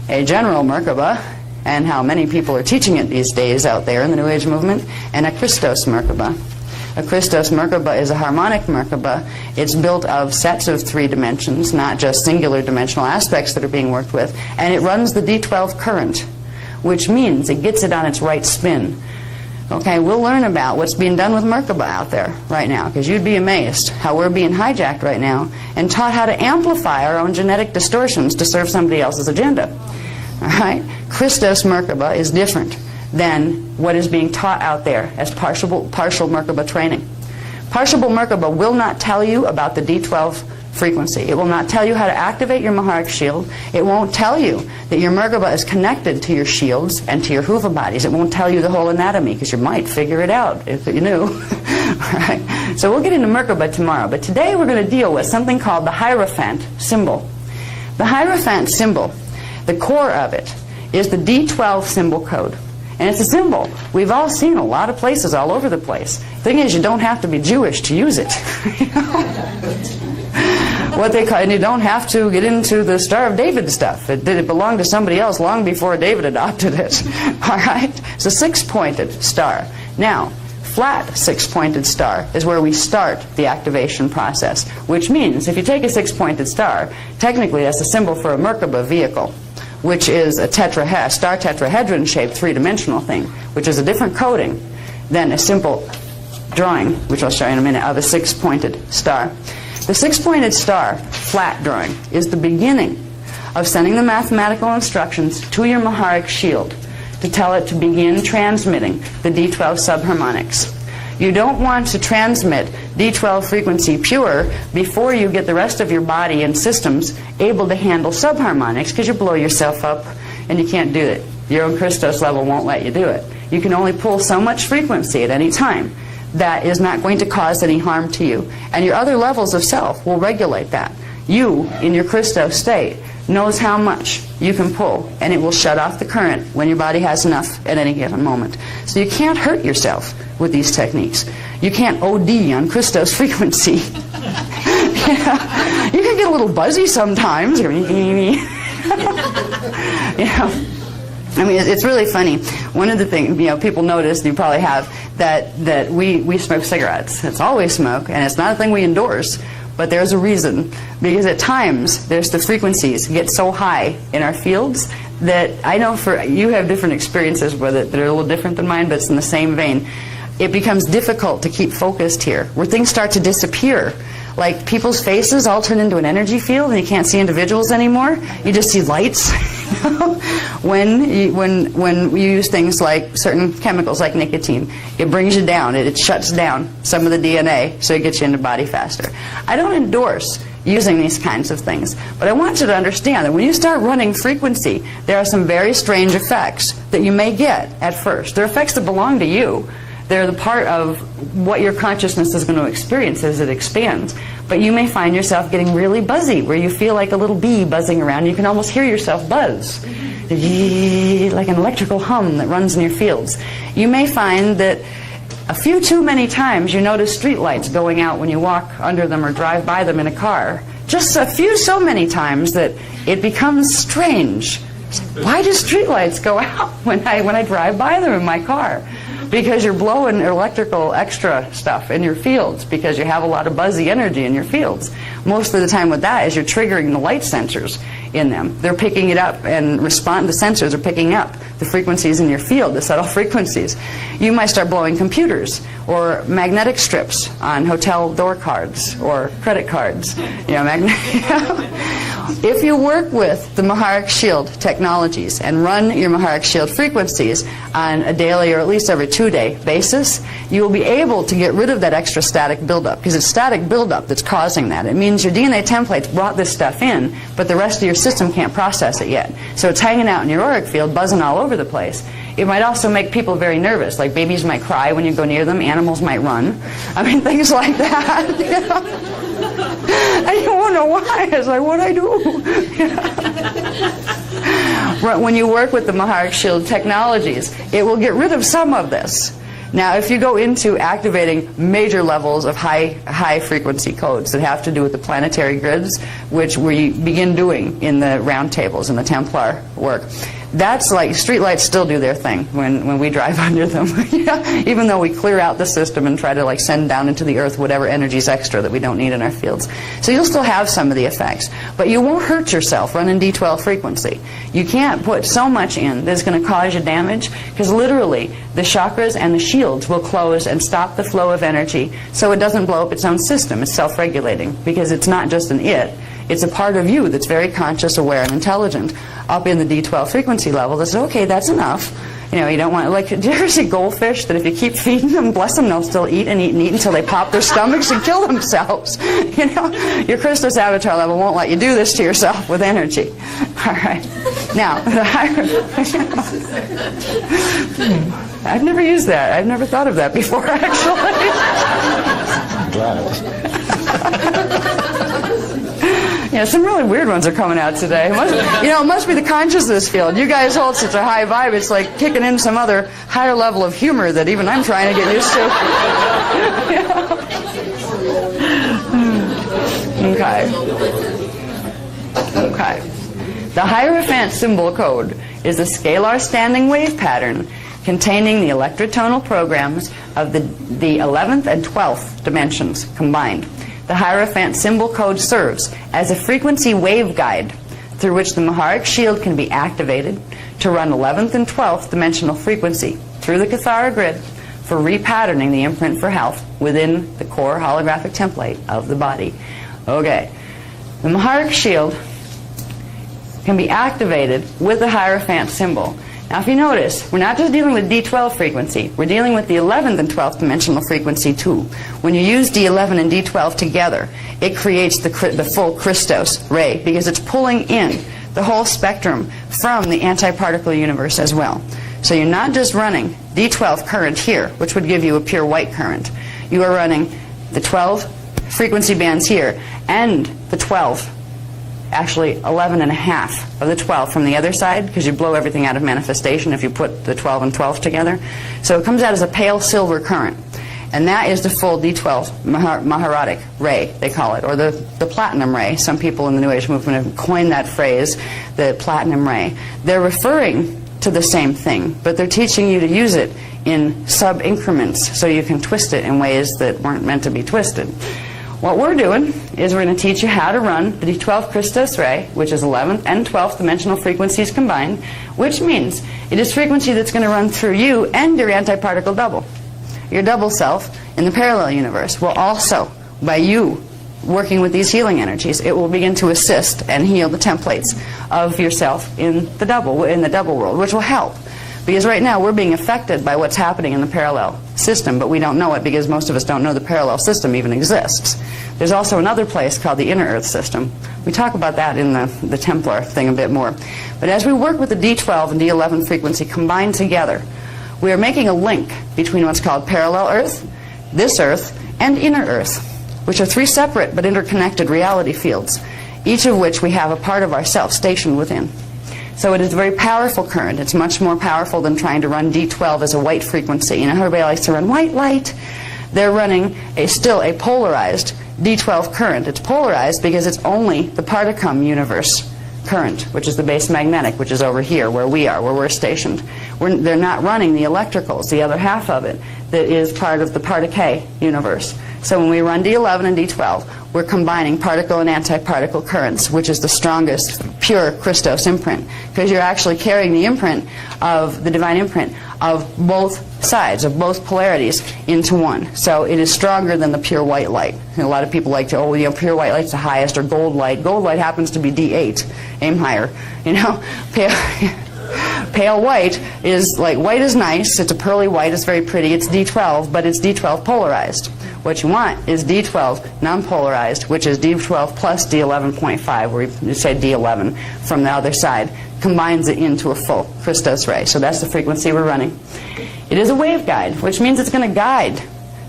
a general Merkaba and how many people are teaching it these days out there in the New Age movement, and a Christos Merkaba. A Christos Merkaba is a harmonic Merkaba. It's built of sets of 3 dimensions, not just singular dimensional aspects that are being worked with, and it runs the D12 current, which means it gets it on its right spin. Okay, we'll learn about what's being done with Merkaba out there right now, because you'd be amazed how we're being hijacked right now and taught how to amplify our own genetic distortions to serve somebody else's agenda. All right? Christos Merkaba is different than what is being taught out there as partial Merkaba training. Partial Merkaba will not tell you about the D12 frequency. It will not tell you how to activate your Maharic shield. It won't tell you that your Merkaba is connected to your shields and to your Huva bodies. It won't tell you the whole anatomy, because you might figure it out if you knew. Right? So we'll get into Merkaba tomorrow. But today we're going to deal with something called the Hierophant symbol. The Hierophant symbol, the core of it, is the D12 symbol code. And it's a symbol we've all seen a lot of places all over the place. Thing is, you don't have to be Jewish to use it. You know? What they call, and you don't have to get into the Star of David stuff. It belonged to somebody else long before David adopted it. All right? It's a six-pointed star. Now, flat six-pointed star is where we start the activation process, which means if you take a six-pointed star, technically that's a symbol for a Merkaba vehicle, which is a star tetrahedron-shaped three-dimensional thing, which is a different coding than a simple drawing, which I'll show you in a minute, of a six-pointed star. The six-pointed star, flat drawing, is the beginning of sending the mathematical instructions to your Maharic shield to tell it to begin transmitting the D12 subharmonics. You don't want to transmit D12 frequency pure before you get the rest of your body and systems able to handle subharmonics, because you blow yourself up and you can't do it. Your own Christos level won't let you do it. You can only pull so much frequency at any time that is not going to cause any harm to you. And your other levels of self will regulate that. You, in your Christos state, knows how much you can pull, and it will shut off the current when your body has enough at any given moment. So you can't hurt yourself with these techniques. You can't OD on Christos frequency. You know, you can get a little buzzy sometimes. You know, I mean, it's really funny. One of the things, you know, people notice, you probably have, that we smoke cigarettes. It's all we smoke, and it's not a thing we endorse, but there's a reason. Because at times, there's the frequencies get so high in our fields that I know for you have different experiences with it that are a little different than mine, but it's in the same vein. It becomes difficult to keep focused here, where things start to disappear. Like people's faces all turn into an energy field, and you can't see individuals anymore. You just see lights. When you use things like certain chemicals like nicotine, it brings you down. It shuts down some of the DNA, so it gets you into body faster. I don't endorse using these kinds of things, but I want you to understand that when you start running frequency, there are some very strange effects that you may get at first. They're effects that belong to you. They're the part of what your consciousness is going to experience as it expands. But you may find yourself getting really buzzy, where you feel like a little bee buzzing around. You can almost hear yourself buzz, like an electrical hum that runs in your fields. You may find that a few too many times you notice street lights going out when you walk under them or drive by them in a car. Just a few so many times that it becomes strange. Why do street lights go out when I drive by them in my car? Because you're blowing electrical extra stuff in your fields, because you have a lot of buzzy energy in your fields. Most of the time with that is you're triggering the light sensors in them. They're picking it up and the sensors are picking up the frequencies in your field, the subtle frequencies. You might start blowing computers or magnetic strips on hotel door cards or credit cards. You know, if you work with the Maharic Shield technologies and run your Maharic Shield frequencies on a daily or at least every 2-day basis, you will be able to get rid of that extra static buildup, because it's static buildup that's causing that. It means your DNA templates brought this stuff in, but the rest of your system can't process it yet. So it's hanging out in your auric field, buzzing all over the place. It might also make people very nervous, like babies might cry when you go near them, animals might run. I mean, things like that. You know? And you wonder why. It's like, what'd I do? When you work with the Maharic Shield technologies, it will get rid of some of this. Now, if you go into activating major levels of high frequency codes that have to do with the planetary grids, which we begin doing in the round tables and the Templar work, that's like streetlights still do their thing when we drive under them. Even though we clear out the system and try to like send down into the earth whatever energy's extra that we don't need in our fields. So you'll still have some of the effects, but you won't hurt yourself running D12 frequency. You can't put so much in that's going to cause you damage, because literally the chakras and the shields will close and stop the flow of energy so it doesn't blow up its own system. It's self-regulating, because it's not just an it. It's a part of you that's very conscious, aware, and intelligent up in the D12 frequency level that says, okay, that's enough. You know, you don't want, like, do you ever see goldfish that if you keep feeding them, bless them, they'll still eat and eat and eat until they pop their stomachs and kill themselves? You know, your Christos avatar level won't let you do this to yourself with energy. All right. Now, the higher... I've never used that. I've never thought of that before, actually. I'm glad. You Yeah, some really weird ones are coming out today. It must be the consciousness field. You guys hold such a high vibe, it's like kicking in some other higher level of humor that even I'm trying to get used to. Okay. The Hierophant symbol code is a scalar standing wave pattern containing the electrotonal programs of the 11th and 12th dimensions combined. The Hierophant symbol code serves as a frequency wave guide through which the Maharic shield can be activated to run 11th and 12th dimensional frequency through the Kathara grid for repatterning the imprint for health within the core holographic template of the body. Okay, the Maharic shield can be activated with the Hierophant symbol. Now if you notice, we're not just dealing with D12 frequency, we're dealing with the 11th and 12th dimensional frequency too. When you use D11 and D12 together, it creates the full Christos ray because it's pulling in the whole spectrum from the antiparticle universe as well. So you're not just running D12 current here, which would give you a pure white current. You are running the 12 frequency bands here and the 12, actually 11 and a half of the 12 from the other side, because you blow everything out of manifestation if you put the 12 and 12 together. So it comes out as a pale silver current. And that is the full D12 Maharatic ray, they call it, or the platinum ray. Some people in the New Age movement have coined that phrase, the platinum ray. They're referring to the same thing, but they're teaching you to use it in sub-increments so you can twist it in ways that weren't meant to be twisted. What we're doing is we're going to teach you how to run the D12 Christos ray, which is 11th and 12th dimensional frequencies combined, which means it is frequency that's going to run through you and your antiparticle double. Your double self in the parallel universe will also, by you working with these healing energies, it will begin to assist and heal the templates of yourself in the double world, which will help. Because right now we're being affected by what's happening in the parallel system, but we don't know it because most of us don't know the parallel system even exists. There's also another place called the inner earth system. We talk about that in the Templar thing a bit more. But as we work with the D12 and D11 frequency combined together, we are making a link between what's called parallel earth, this earth, and inner earth, which are three separate but interconnected reality fields, each of which we have a part of ourself stationed within. So it is a very powerful current. It's much more powerful than trying to run D12 as a white frequency. You know how everybody likes to run white light? They're running still a polarized D12 current. It's polarized because it's only the particum universe current, which is the base magnetic, which is over here where we are, where we're stationed. They're not running the electricals, the other half of it, that is part of the particle universe. So when we run D11 and D12, we're combining particle and antiparticle currents, which is the strongest pure Christos imprint, because you're actually carrying the imprint of the divine imprint of both sides, of both polarities into one. So it is stronger than the pure white light. And a lot of people like to, pure white light's the highest, or gold light. Gold light happens to be D8. Aim higher. Pale white is like, white is nice, it's a pearly white, it's very pretty, it's D12, but it's D12 polarized. What you want is D12 non-polarized, which is D12 plus D11.5, where you say D11 from the other side, combines it into a full Christos ray. So that's the frequency we're running. It is a wave guide, which means it's going to guide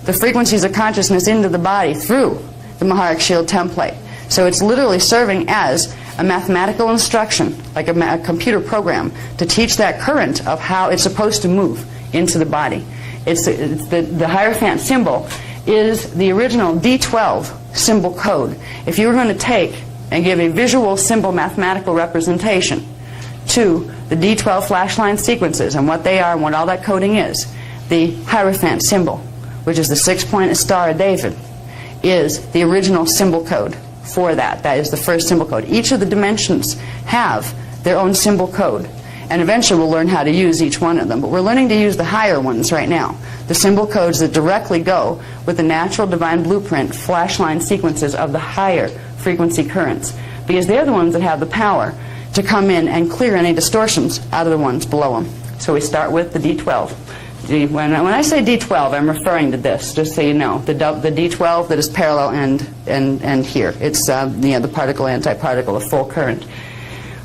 the frequencies of consciousness into the body through the Maharic Shield template. So it's literally serving as a mathematical instruction, like a computer program, to teach that current of how it's supposed to move into the body. The Hierophant symbol is the original D12 symbol code. If you were going to take and give a visual symbol mathematical representation to the D12 flashline sequences and what they are and what all that coding is, the Hierophant symbol, which is the 6-pointed Star of David, is the original symbol code for that. That is the first symbol code. Each of the dimensions have their own symbol code, and eventually we'll learn how to use each one of them. But we're learning to use the higher ones right now, the symbol codes that directly go with the natural divine blueprint flashline sequences of the higher frequency currents, because they're the ones that have the power to come in and clear any distortions out of the ones below them. So we start with the D12. When I say D12, I'm referring to this, just so you know, the D12 that is parallel and here. It's the particle antiparticle, the full current.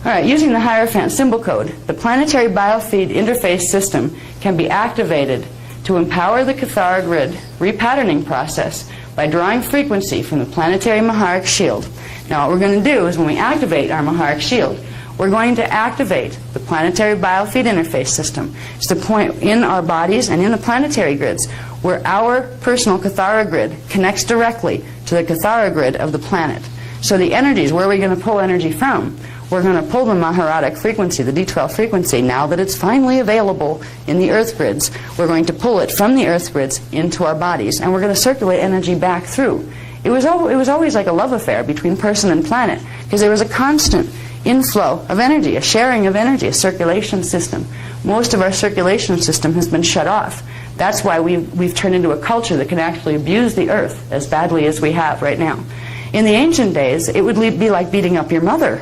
All right, using the Hierophant symbol code, the planetary biofeed interface system can be activated to empower the Kathara grid repatterning process by drawing frequency from the planetary Maharic shield. Now what we're going to do is when we activate our Maharic shield, we're going to activate the planetary biofeed interface system. It's the point in our bodies and in the planetary grids where our personal Kathara grid connects directly to the Kathara grid of the planet. So the energies, where are we going to pull energy from? We're going to pull the Maharatic frequency, the D12 frequency, now that it's finally available in the Earth grids. We're going to pull it from the Earth grids into our bodies, and we're going to circulate energy back through. It was always like a love affair between person and planet, because there was a constant inflow of energy, a sharing of energy, a circulation system. Most of our circulation system has been shut off. That's why we've turned into a culture that can actually abuse the Earth as badly as we have right now. In the ancient days, it would be like beating up your mother.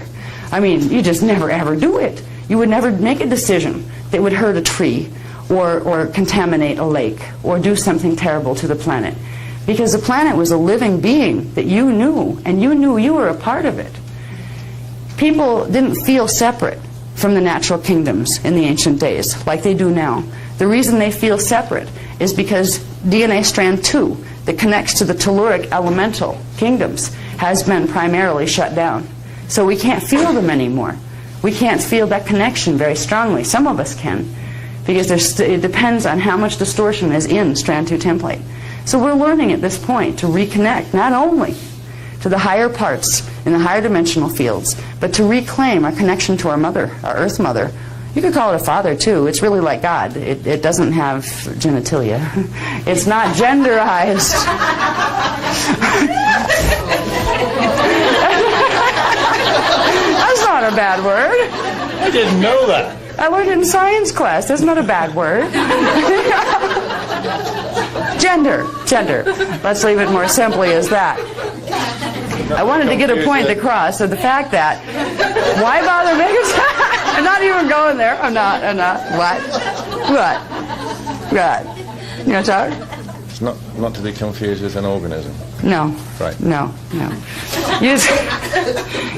I mean, you just never ever do it. You would never make a decision that would hurt a tree or contaminate a lake or do something terrible to the planet. Because the planet was a living being that you knew, and you knew you were a part of it. People didn't feel separate from the natural kingdoms in the ancient days like they do now. The reason they feel separate is because DNA strand 2 that connects to the telluric elemental kingdoms has been primarily shut down. So we can't feel them anymore. We can't feel that connection very strongly. Some of us can, because it depends on how much distortion is in strand 2 template. So we're learning at this point to reconnect not only to the higher parts in the higher dimensional fields, but to reclaim our connection to our mother, our Earth Mother. You could call it a father too. It's really like God. It doesn't have genitalia. It's not genderized. That's not a bad word. I didn't know that. I learned it in science class. That's not a bad word. Gender. Let's leave it more simply as that. I wanted to get a point across of the fact that why bother making I'm not even going there. I'm not. What? You want to talk? It's not to be confused with an organism. No. Right. No.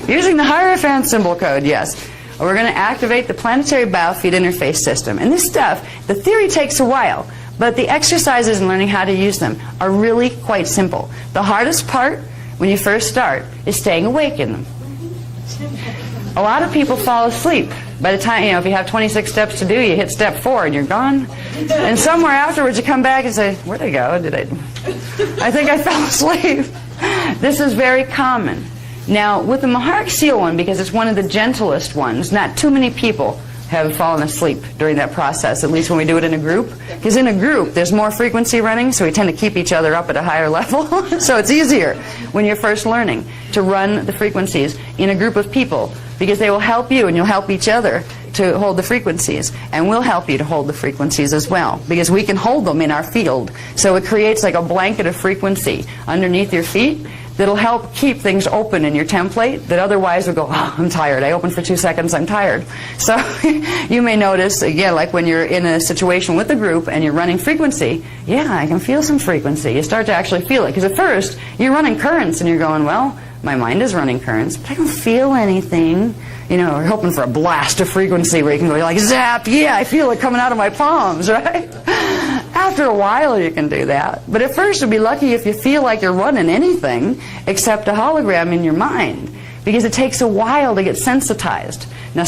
Using the Hierophant symbol code, yes. We're going to activate the planetary biofeed interface system. And this stuff, the theory takes a while, but the exercises and learning how to use them are really quite simple. The hardest part when you first start is staying awake in them. A lot of people fall asleep. By the time, if you have 26 steps to do, you hit step 4 and you're gone. And somewhere afterwards you come back and say, where'd I go? I think I fell asleep. This is very common. Now, with the Maharic Seal one, because it's one of the gentlest ones, not too many people have fallen asleep during that process, at least when we do it in a group. Because in a group, there's more frequency running, so we tend to keep each other up at a higher level. So it's easier when you're first learning to run the frequencies in a group of people, because they will help you and you'll help each other to hold the frequencies. And we'll help you to hold the frequencies as well, because we can hold them in our field. So it creates like a blanket of frequency underneath your feet that'll help keep things open in your template that otherwise would go, oh, I'm tired. I opened for 2 seconds, I'm tired. So you may notice, again, like when you're in a situation with a group and you're running frequency, yeah, I can feel some frequency. You start to actually feel it. Because at first, you're running currents and you're going, well, my mind is running currents, but I don't feel anything. We're hoping for a blast of frequency where you can go like, zap, yeah, I feel it coming out of my palms, right? After a while you can do that. But at first you'd be lucky if you feel like you're running anything except a hologram in your mind, because it takes a while to get sensitized. Now